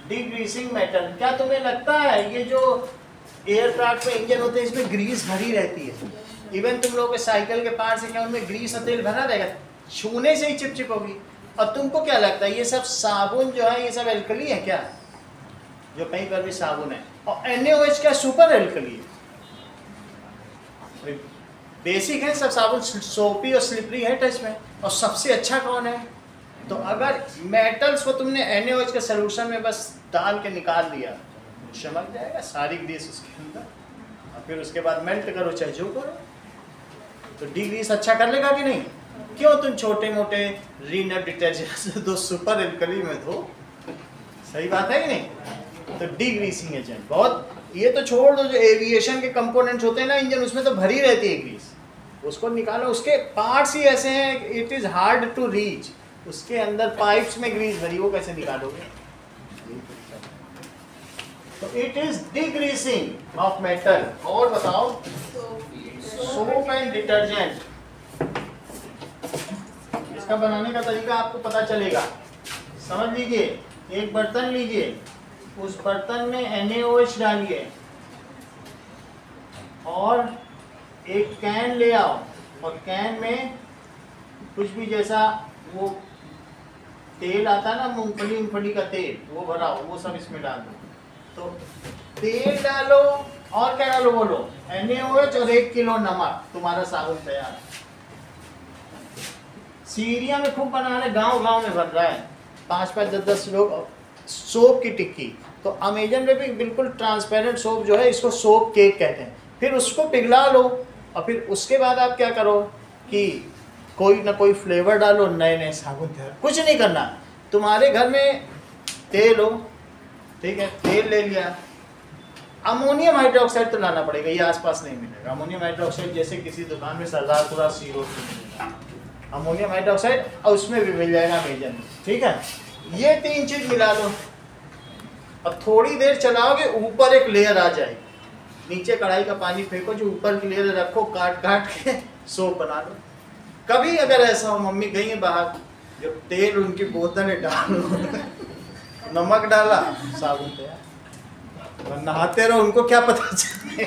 degreasing metal. क्या तुम्हें लगता है ये जो एयरक्राफ्ट में इंजन होते हैं इसमें ग्रीस भरी रहती है? इवन तुम लोग के साइकिल के पार्ट्स है क्या उनमें ग्रीस और तेल भरा रहेगा? छूने से ही चिपचिप होगी। और तुमको क्या लगता है ये सब साबुन जो है ये सब एल्कली है क्या? जो कहीं पर भी साबुन है, और NaOH क्या सुपर एल्कली है? बेसिक है सब साबुन, सोपी और स्लिपरी है टच में। और सबसे अच्छा कौन है? तो अगर मेटल्स को तुमने NaOH के सोल्यूशन में बस डाल के निकाल दिया, चमक जाएगा सारी ग्रीस उसके अंदर। और फिर उसके बाद मेल्ट करो चाहे जो करो, तो डिग्रीस अच्छा कर लेगा कि नहीं? क्यों तुम छोटे मोटे रिनर डिटर्जेंट से दो सुपर एल्कली में धो, सही बात है कि नहीं? तो डिग्रीसिंग एजेंट बहुत, ये तो छोड़ दो, जो एविएशन के कंपोनेंट्स होते हैं ना इंजन, उसमें तो भरी रहती है ग्रीस, उसको निकालो। उसके पार्ट्स ही ऐसे हैं, it is hard to reach, उसके अंदर पाइप्स में ग्रीस भरी, वो कैसे निकालोगे? तो इट इज डिग्रीसिंग ऑफ मेटल। और बताओ, सोप एंड डिटर्जेंट, इसका बनाने का तरीका आपको पता चलेगा। समझ लीजिए, एक बर्तन लीजिए, उस बर्तन में NaOH डालिए और एक कैन ले आओ, और कैन में कुछ भी जैसा वो तेल आता ना, मूंगफली का तेल, वो भराओ, वो सब इसमें डाल दो। तो तेल डालो और क्या डालो बोलो? NaOH और 1 किलो नमक, तुम्हारा साबुन तैयार। सीरिया में खूब बना रहे, गांव में बन रहा है, 5-5, 10-10 लोग। सोप की टिक्की, तो अमेजन में भी बिल्कुल ट्रांसपेरेंट सोप जो है, इसको सोप केक कहते हैं। फिर उसको पिघला लो, और फिर उसके बाद आप क्या करो कि कोई ना कोई फ्लेवर डालो, नए नए साबुन तैयार। कुछ नहीं करना, तुम्हारे घर में तेल हो, ठीक है, तेल ले लिया, अमोनियम हाइड्रोक्साइड तो लाना पड़ेगा, ये आसपास नहीं मिलेगा। अमोनियम हाइड्रोक्साइड जैसे किसी दुकान में सरदारपुरा सीरो अमोनियम हाइड्रोक्साइड, और उसमें भी मिल जाएगा अमेजन में, ठीक है। ये 3 चीज मिला लो, और थोड़ी देर चलाओगे, ऊपर एक लेयर आ जाएगी। नीचे कढ़ाई का पानी फेंको, जो ऊपर की लेयर रखो, काट के सोप बना लो। कभी अगर ऐसा हो, मम्मी गई है बाहर, जब तेल उनकी बोतल में डालो, नमक डाला, साबुन तैयार, नहाते रहो, उनको क्या पता चले,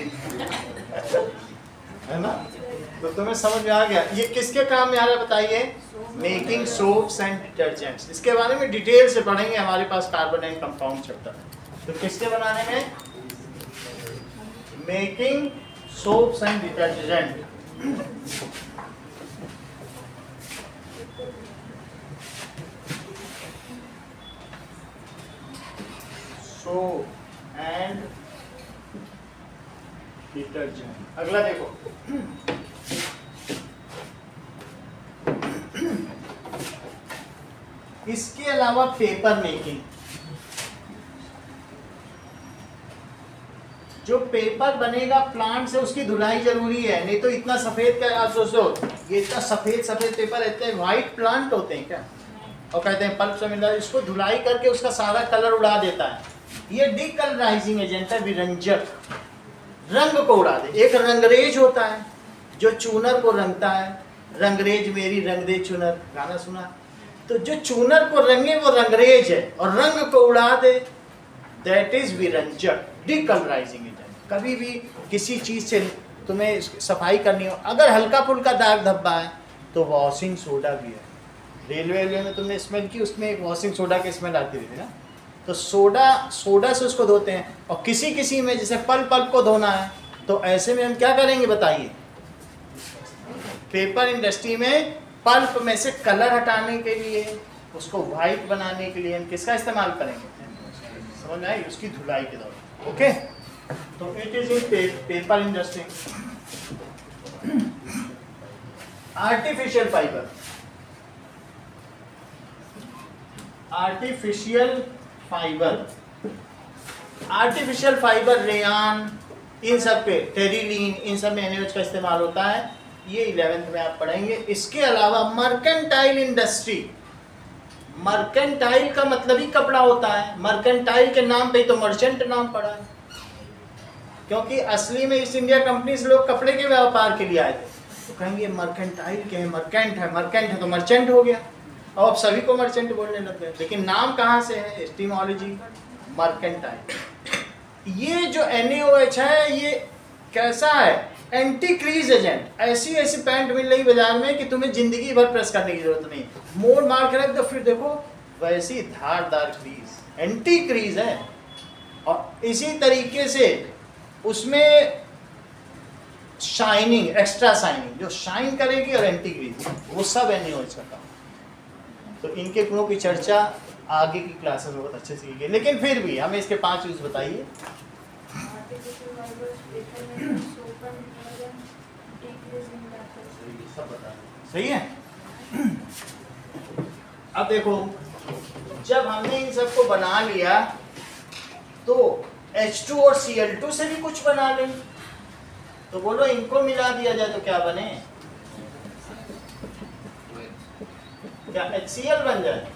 है ना? तो तुम्हें समझ में आ गया ये किसके काम में आ रहा है? बताइए, मेकिंग सोप्स एंड डिटर्जेंट्स। इसके बारे में डिटेल से पढ़ेंगे, हमारे पास कार्बन एंड कंपाउंड चैप्टर। तो किसके बनाने में? Making soaps and detergent. Soap and detergent. अगला देखो, इसके अलावा पेपर मेकिंग, जो पेपर बनेगा प्लांट से, उसकी धुलाई जरूरी है, नहीं तो इतना सफेद क्या आप सोचो, ये इतना सफेद पेपर रहते हैं, व्हाइट प्लांट होते हैं क्या, और कहते हैं पल्प से मिला, इसको धुलाई करके उसका सारा कलर उड़ा देता है। ये डिकलराइजिंग एजेंट है, विरंजक, रंग को उड़ा दे। एक रंगरेज होता है जो चूनर को रंगता है, रंगरेज मेरी रंग दे चूनर, गाना सुना? तो जो चूनर को रंगे वो रंगरेज है, और रंग को उड़ा दे, दैट इज विरंजक, डिकलराइजिंग एजेंट। कभी भी किसी चीज से तुम्हें सफाई करनी हो, अगर हल्का फुल्का दाग धब्बा है तो वॉशिंग सोडा भी है। रेलवे में तुमने स्मेल की, उसमें एक वॉशिंग सोडा की स्मेल आती रहती है ना, तो सोडा से उसको धोते हैं। और किसी में जैसे पल्प को धोना है, तो ऐसे में हम क्या करेंगे बताइए? पेपर इंडस्ट्री में पल्प में से कलर हटाने के लिए, उसको व्हाइट बनाने के लिए हम किसका इस्तेमाल करेंगे? समझ में आई? उसकी धुलाई के दौरान। ओके, तो it is in paper industry. Artificial fibre, artificial fibre rayon, इन सब पे, टेरिलीन, इन सब में NaOH का इस्तेमाल होता है। ये 11th में आप पढ़ेंगे। इसके अलावा मर्केंटाइल इंडस्ट्री, मर्केंटाइल का मतलब ही कपड़ा होता है, मर्केंटाइल के नाम पे ही तो मर्चेंट नाम पड़ा है, क्योंकि असली में ईस्ट इंडिया कंपनी से लोग कपड़े के व्यापार के लिए आए थे, तो कहेंगे मर्केंटाइल के हैं, मर्केंट है तो मर्चेंट हो गया, और अब सभी को मर्चेंट बोलने लग गए। लेकिन नाम कहाँ से है? एस्टिमोलॉजी, मर्केंटाइल। ये जो NaOH है, ये कैसा है? एंटी क्रीज एजेंट, ऐसी ऐसी पैंट मिल रही बाजार में कि तुम्हें जिंदगी भर प्रेस करने की जरूरत नहीं, मोड़ मार के रख दो, फिर देखो वैसी धारदार क्रीज, एंटी क्रीज है। और इसी तरीके से उसमें शाइनिंग, एक्स्ट्रा शाइनिंग, जो शाइन करेगी, और एंटी क्रीज, वो सब एनएओएच का काम। तो इनके गुणों की चर्चा आगे की क्लासेस में बहुत अच्छे से की गई, लेकिन फिर भी हमें इसके 5 यूज बताइए। सब बता सही है। अब देखो, जब हमने इन सबको बना लिया तो H2 और Cl2 से भी कुछ बना लें, तो बोलो इनको मिला दिया जाए तो क्या बने, क्या HCl बन जाए?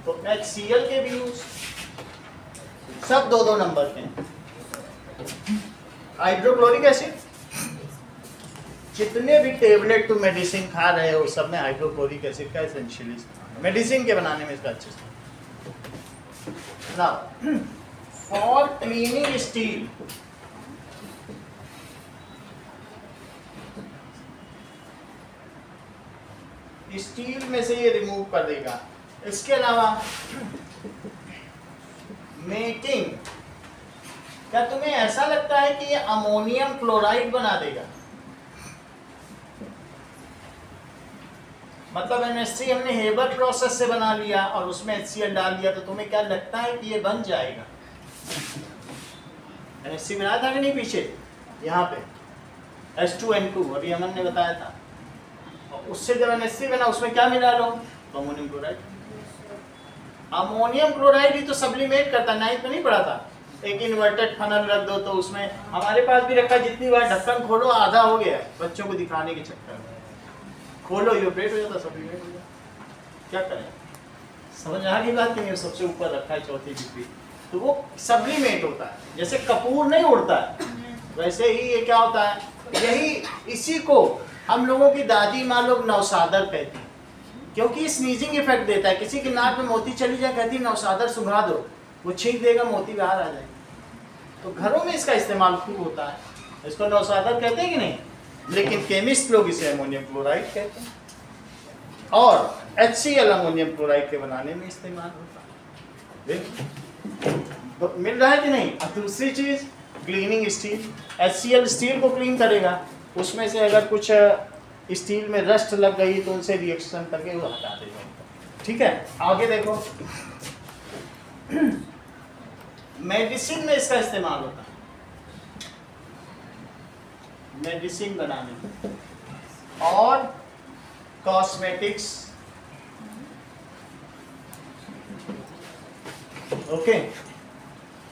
तो HCl के भी यूज सब 2-2 नंबर के। हाइड्रोक्लोरिक एसिड, जितने भी टेबलेट तुम मेडिसिन खा रहे हो सब में हाइड्रोक्लोरिक एसिड का एसेंशियली मेडिसिन के बनाने में इसका अच्छे से। Now for cleaning steel, steel में से ये रिमूव कर देगा। इसके अलावा मेटिंग, क्या तुम्हें ऐसा लगता है कि ये अमोनियम क्लोराइड बना देगा? मतलब NH3 हमने हेबर प्रोसेस से बना लिया और उसमें HCl डाल दिया, तो तुम्हें क्या लगता है कि ये बन जाएगा? NH3 बनाया था कि नहीं पीछे, यहाँ पे H2N2 अभी अमन ने बताया था, और उससे जब NH3 बना उसमें क्या मिला लो? तो अमोनियम क्लोराइड। अमोनियम क्लोराइड ही तो सब्लिमेट करता, नाइट में नहीं पड़ा था, एक इन्वर्टेड फनल रख दो तो उसमें, हमारे पास भी रखा, जितनी बार ढक्कन खोलो आधा हो गया, बच्चों को दिखाने के चक्कर में खोलो इवेपोरेट हो जाता, सब्लिमेट हो जाता। क्या करें, समझ आ गई बात नहीं? सबसे ऊपर रखा है 4थी डिग्री, तो वो सब्लिमेट होता है। जैसे कपूर नहीं उड़ता है वैसे ही ये क्या होता है, यही इसी को हम लोगों की दादी माँ लोग नौसादर कहती है, क्योंकि स्नीजिंग इफेक्ट देता है। किसी की नाक में मोती चली जाए, कहती है नौसादर सुंघा दो, वो छींक देगा, मोती बाहर आ जाएगा। तो घरों में इसका इस्तेमाल खूब होता है, इसको नौसादर कहते हैं कि नहीं, लेकिन केमिस्ट लोग इसे अमोनियम क्लोराइड कहते हैं, और HCl अमोनियम क्लोराइड के बनाने में इस्तेमाल होता है। तो मिल रहा है कि नहीं? अब दूसरी चीज क्लीनिंग स्टील, HCl स्टील को क्लीन करेगा, उसमें से अगर कुछ स्टील में रस्ट लग गई तो उनसे रिएक्शन करके वो हटा देगा। ठीक है, आगे देखो, मेडिसिन में इसका इस्तेमाल होता है, मेडिसिन बनाने में, और कॉस्मेटिक्स। ओके,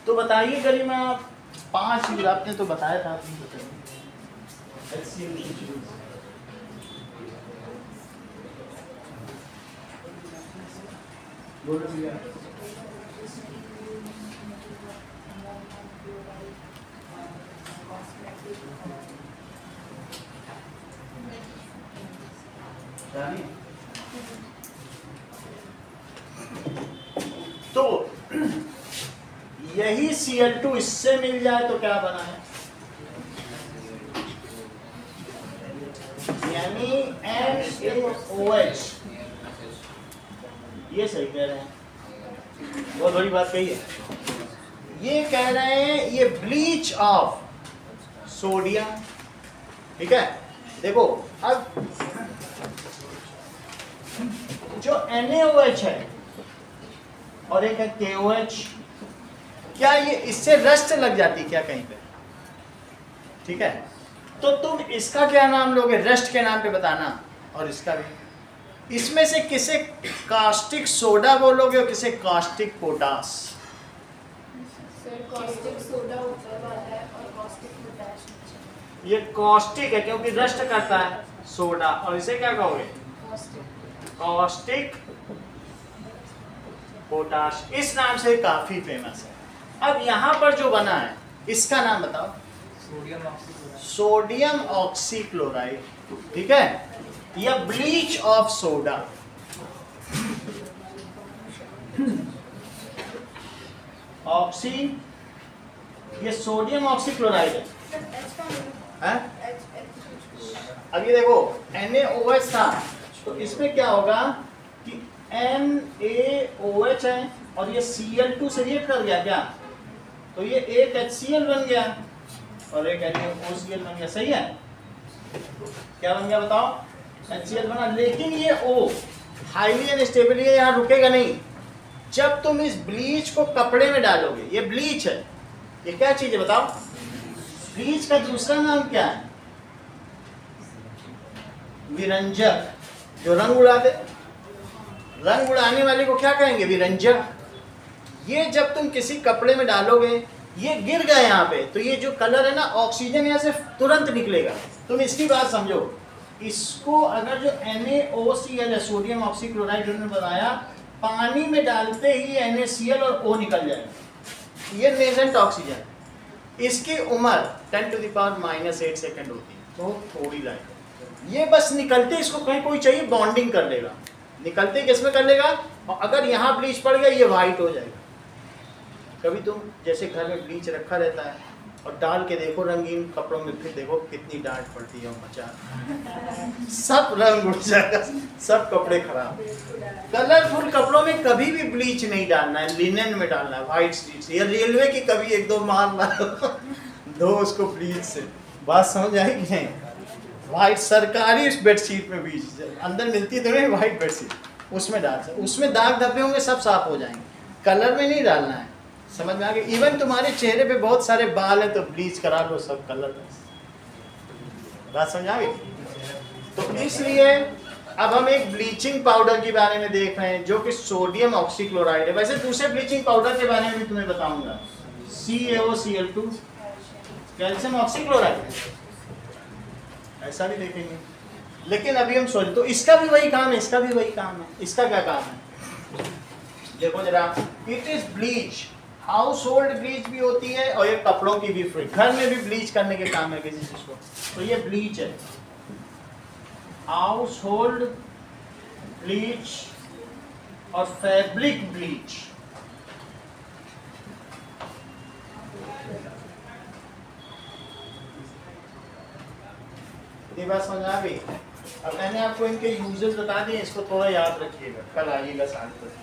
तो बताइए गरिमा, 5 यूज आपने तो बताया था, बोलो भैया। तो यही Cl2 इससे मिल जाए तो क्या बना है, यानी NaOH। ये सही कह रहे हैं, बहुत बड़ी बात कही है। ये कह रहे हैं ये ब्लीच ऑफ सोडियम। ठीक है, देखो अब जो NaOH है और एक है KOH, क्या ये इससे रस्ट लग जाती क्या कहीं पे? ठीक है, तो तुम इसका क्या नाम लोगे, रस्ट के नाम पे बताना, और इसका भी। इसमें से किसे कास्टिक सोडा बोलोगे और किसे कास्टिक पोटास? कॉस्टिक सोडा ऊपर वाला है और कॉस्टिक पोटाश। ये कॉस्टिक है क्योंकि रस्ट करता है सोडा, और इसे क्या कहोगे? Caustic potash. इस नाम से काफी फेमस है। अब यहाँ पर जो बना है इसका नाम बताओ। Sodium oxychloride. ठीक है, या ब्लीच ऑफ सोडा। ऑक्सी, ये सोडियम ऑक्सीक्लोराइड है। है? अब ये देखो NaOH था, तो इसमें क्या होगा कि NaOH है और ये Cl2 से रिएक्ट कर गया क्या, तो ये एक HCl बन गया और एक NaOCl बन गया। सही है, क्या बन गया बताओ, HCl बना। लेकिन ये O हाईली अनस्टेबल है, यहाँ रुकेगा नहीं। जब तुम इस ब्लीच को कपड़े में डालोगे, ये ब्लीच है, ये क्या चीज है बताओ, ब्लीच का दूसरा नाम क्या है, विरंजक, जो रंग उड़ा दे। रंग उड़ाने वाले को क्या कहेंगे, विरंजक। ये जब तुम किसी कपड़े में डालोगे, ये गिर गया यहाँ पे, तो ये जो कलर है ना, ऑक्सीजन यहाँ से तुरंत निकलेगा। तुम इसकी बात समझो, इसको अगर जो NaOCl है, सोडियम ऑक्सीक्लोराइड उन्होंने बनाया, पानी में डालते ही NaCl और O निकल जाएगा। ये नेजेंट ऑक्सीजन, इसकी उम्र 10⁻⁻8 सेकंड होती है, तो थोड़ी लाइट। ये बस निकलते इसको कहीं कोई चाहिए बॉन्डिंग कर लेगा, निकलते किस में कर लेगा, और अगर यहाँ ब्लीच पड़ गया ये वाइट हो जाएगा। कभी तुम जैसे घर में ब्लीच रखा रहता है और डाल के देखो रंगीन कपड़ों में, फिर देखो कितनी डांट पड़ती है, मचा सब रंग उड़ जाएगा, सब कपड़े खराब। कलरफुल कपड़ों में कभी भी ब्लीच नहीं डालना है, लिनन में डालना है, व्हाइट स्ट्रीट से, या रेलवे की कभी एक दो मार मारो दो उसको ब्लीच से, बात समझ आएगी नहीं। व्हाइट सरकारी बेडशीट में बीच अंदर मिलती है, तो नहीं व्हाइट बेडशीट, उसमें डाल सकते, उसमें दाग धब्बे होंगे सब साफ हो जाएंगे, कलर में नहीं डालना है। समझ में आ गया। इवन तुम्हारे चेहरे पे बहुत सारे बाल है तो ब्लीच करा लो, सब कलर, बात समझ आ गई। तो इसलिए अब हम एक ब्लीचिंग पाउडर के बारे में देख रहे हैं जो कि सोडियम ऑक्सीक्लोराइड है। वैसे दूसरे ब्लीचिंग पाउडर के बारे में भी तुम्हें बताऊंगा, CaOCl2 कैल्शियम ऑक्सीक्लोराइड, ऐसा भी देखेंगे। लेकिन अभी हम सोच, तो इसका भी वही काम है, इसका भी वही काम है। इसका क्या काम है देखो जरा, it is bleach, house hold bleach भी होती है और ये कपड़ों की भी फ्री, घर में भी ब्लीच करने के काम है किसी चीज को, तो ये ब्लीच है, हाउस होल्ड ब्लीच और फैब्रिक ब्लीच। ये बात समझ आ गई। अब मैंने आपको इनके यूजेस बता दिए, इसको थोड़ा याद रखिएगा, कल आइएगा साथ पर।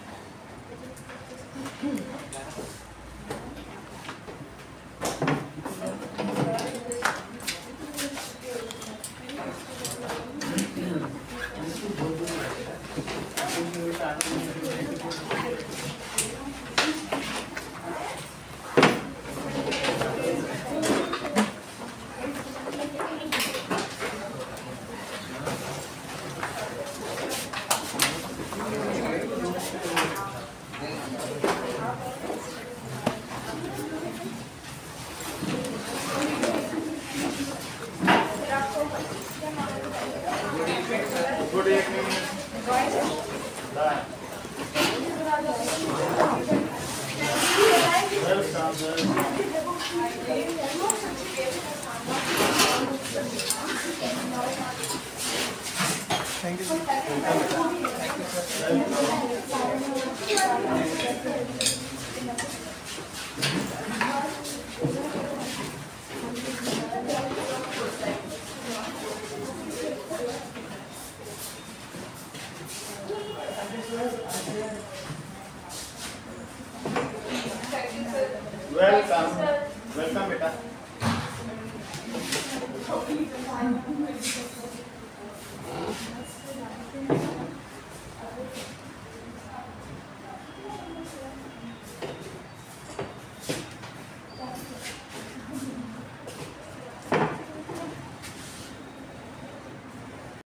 Good evening. Bye. Thank you. Welcome बेटा।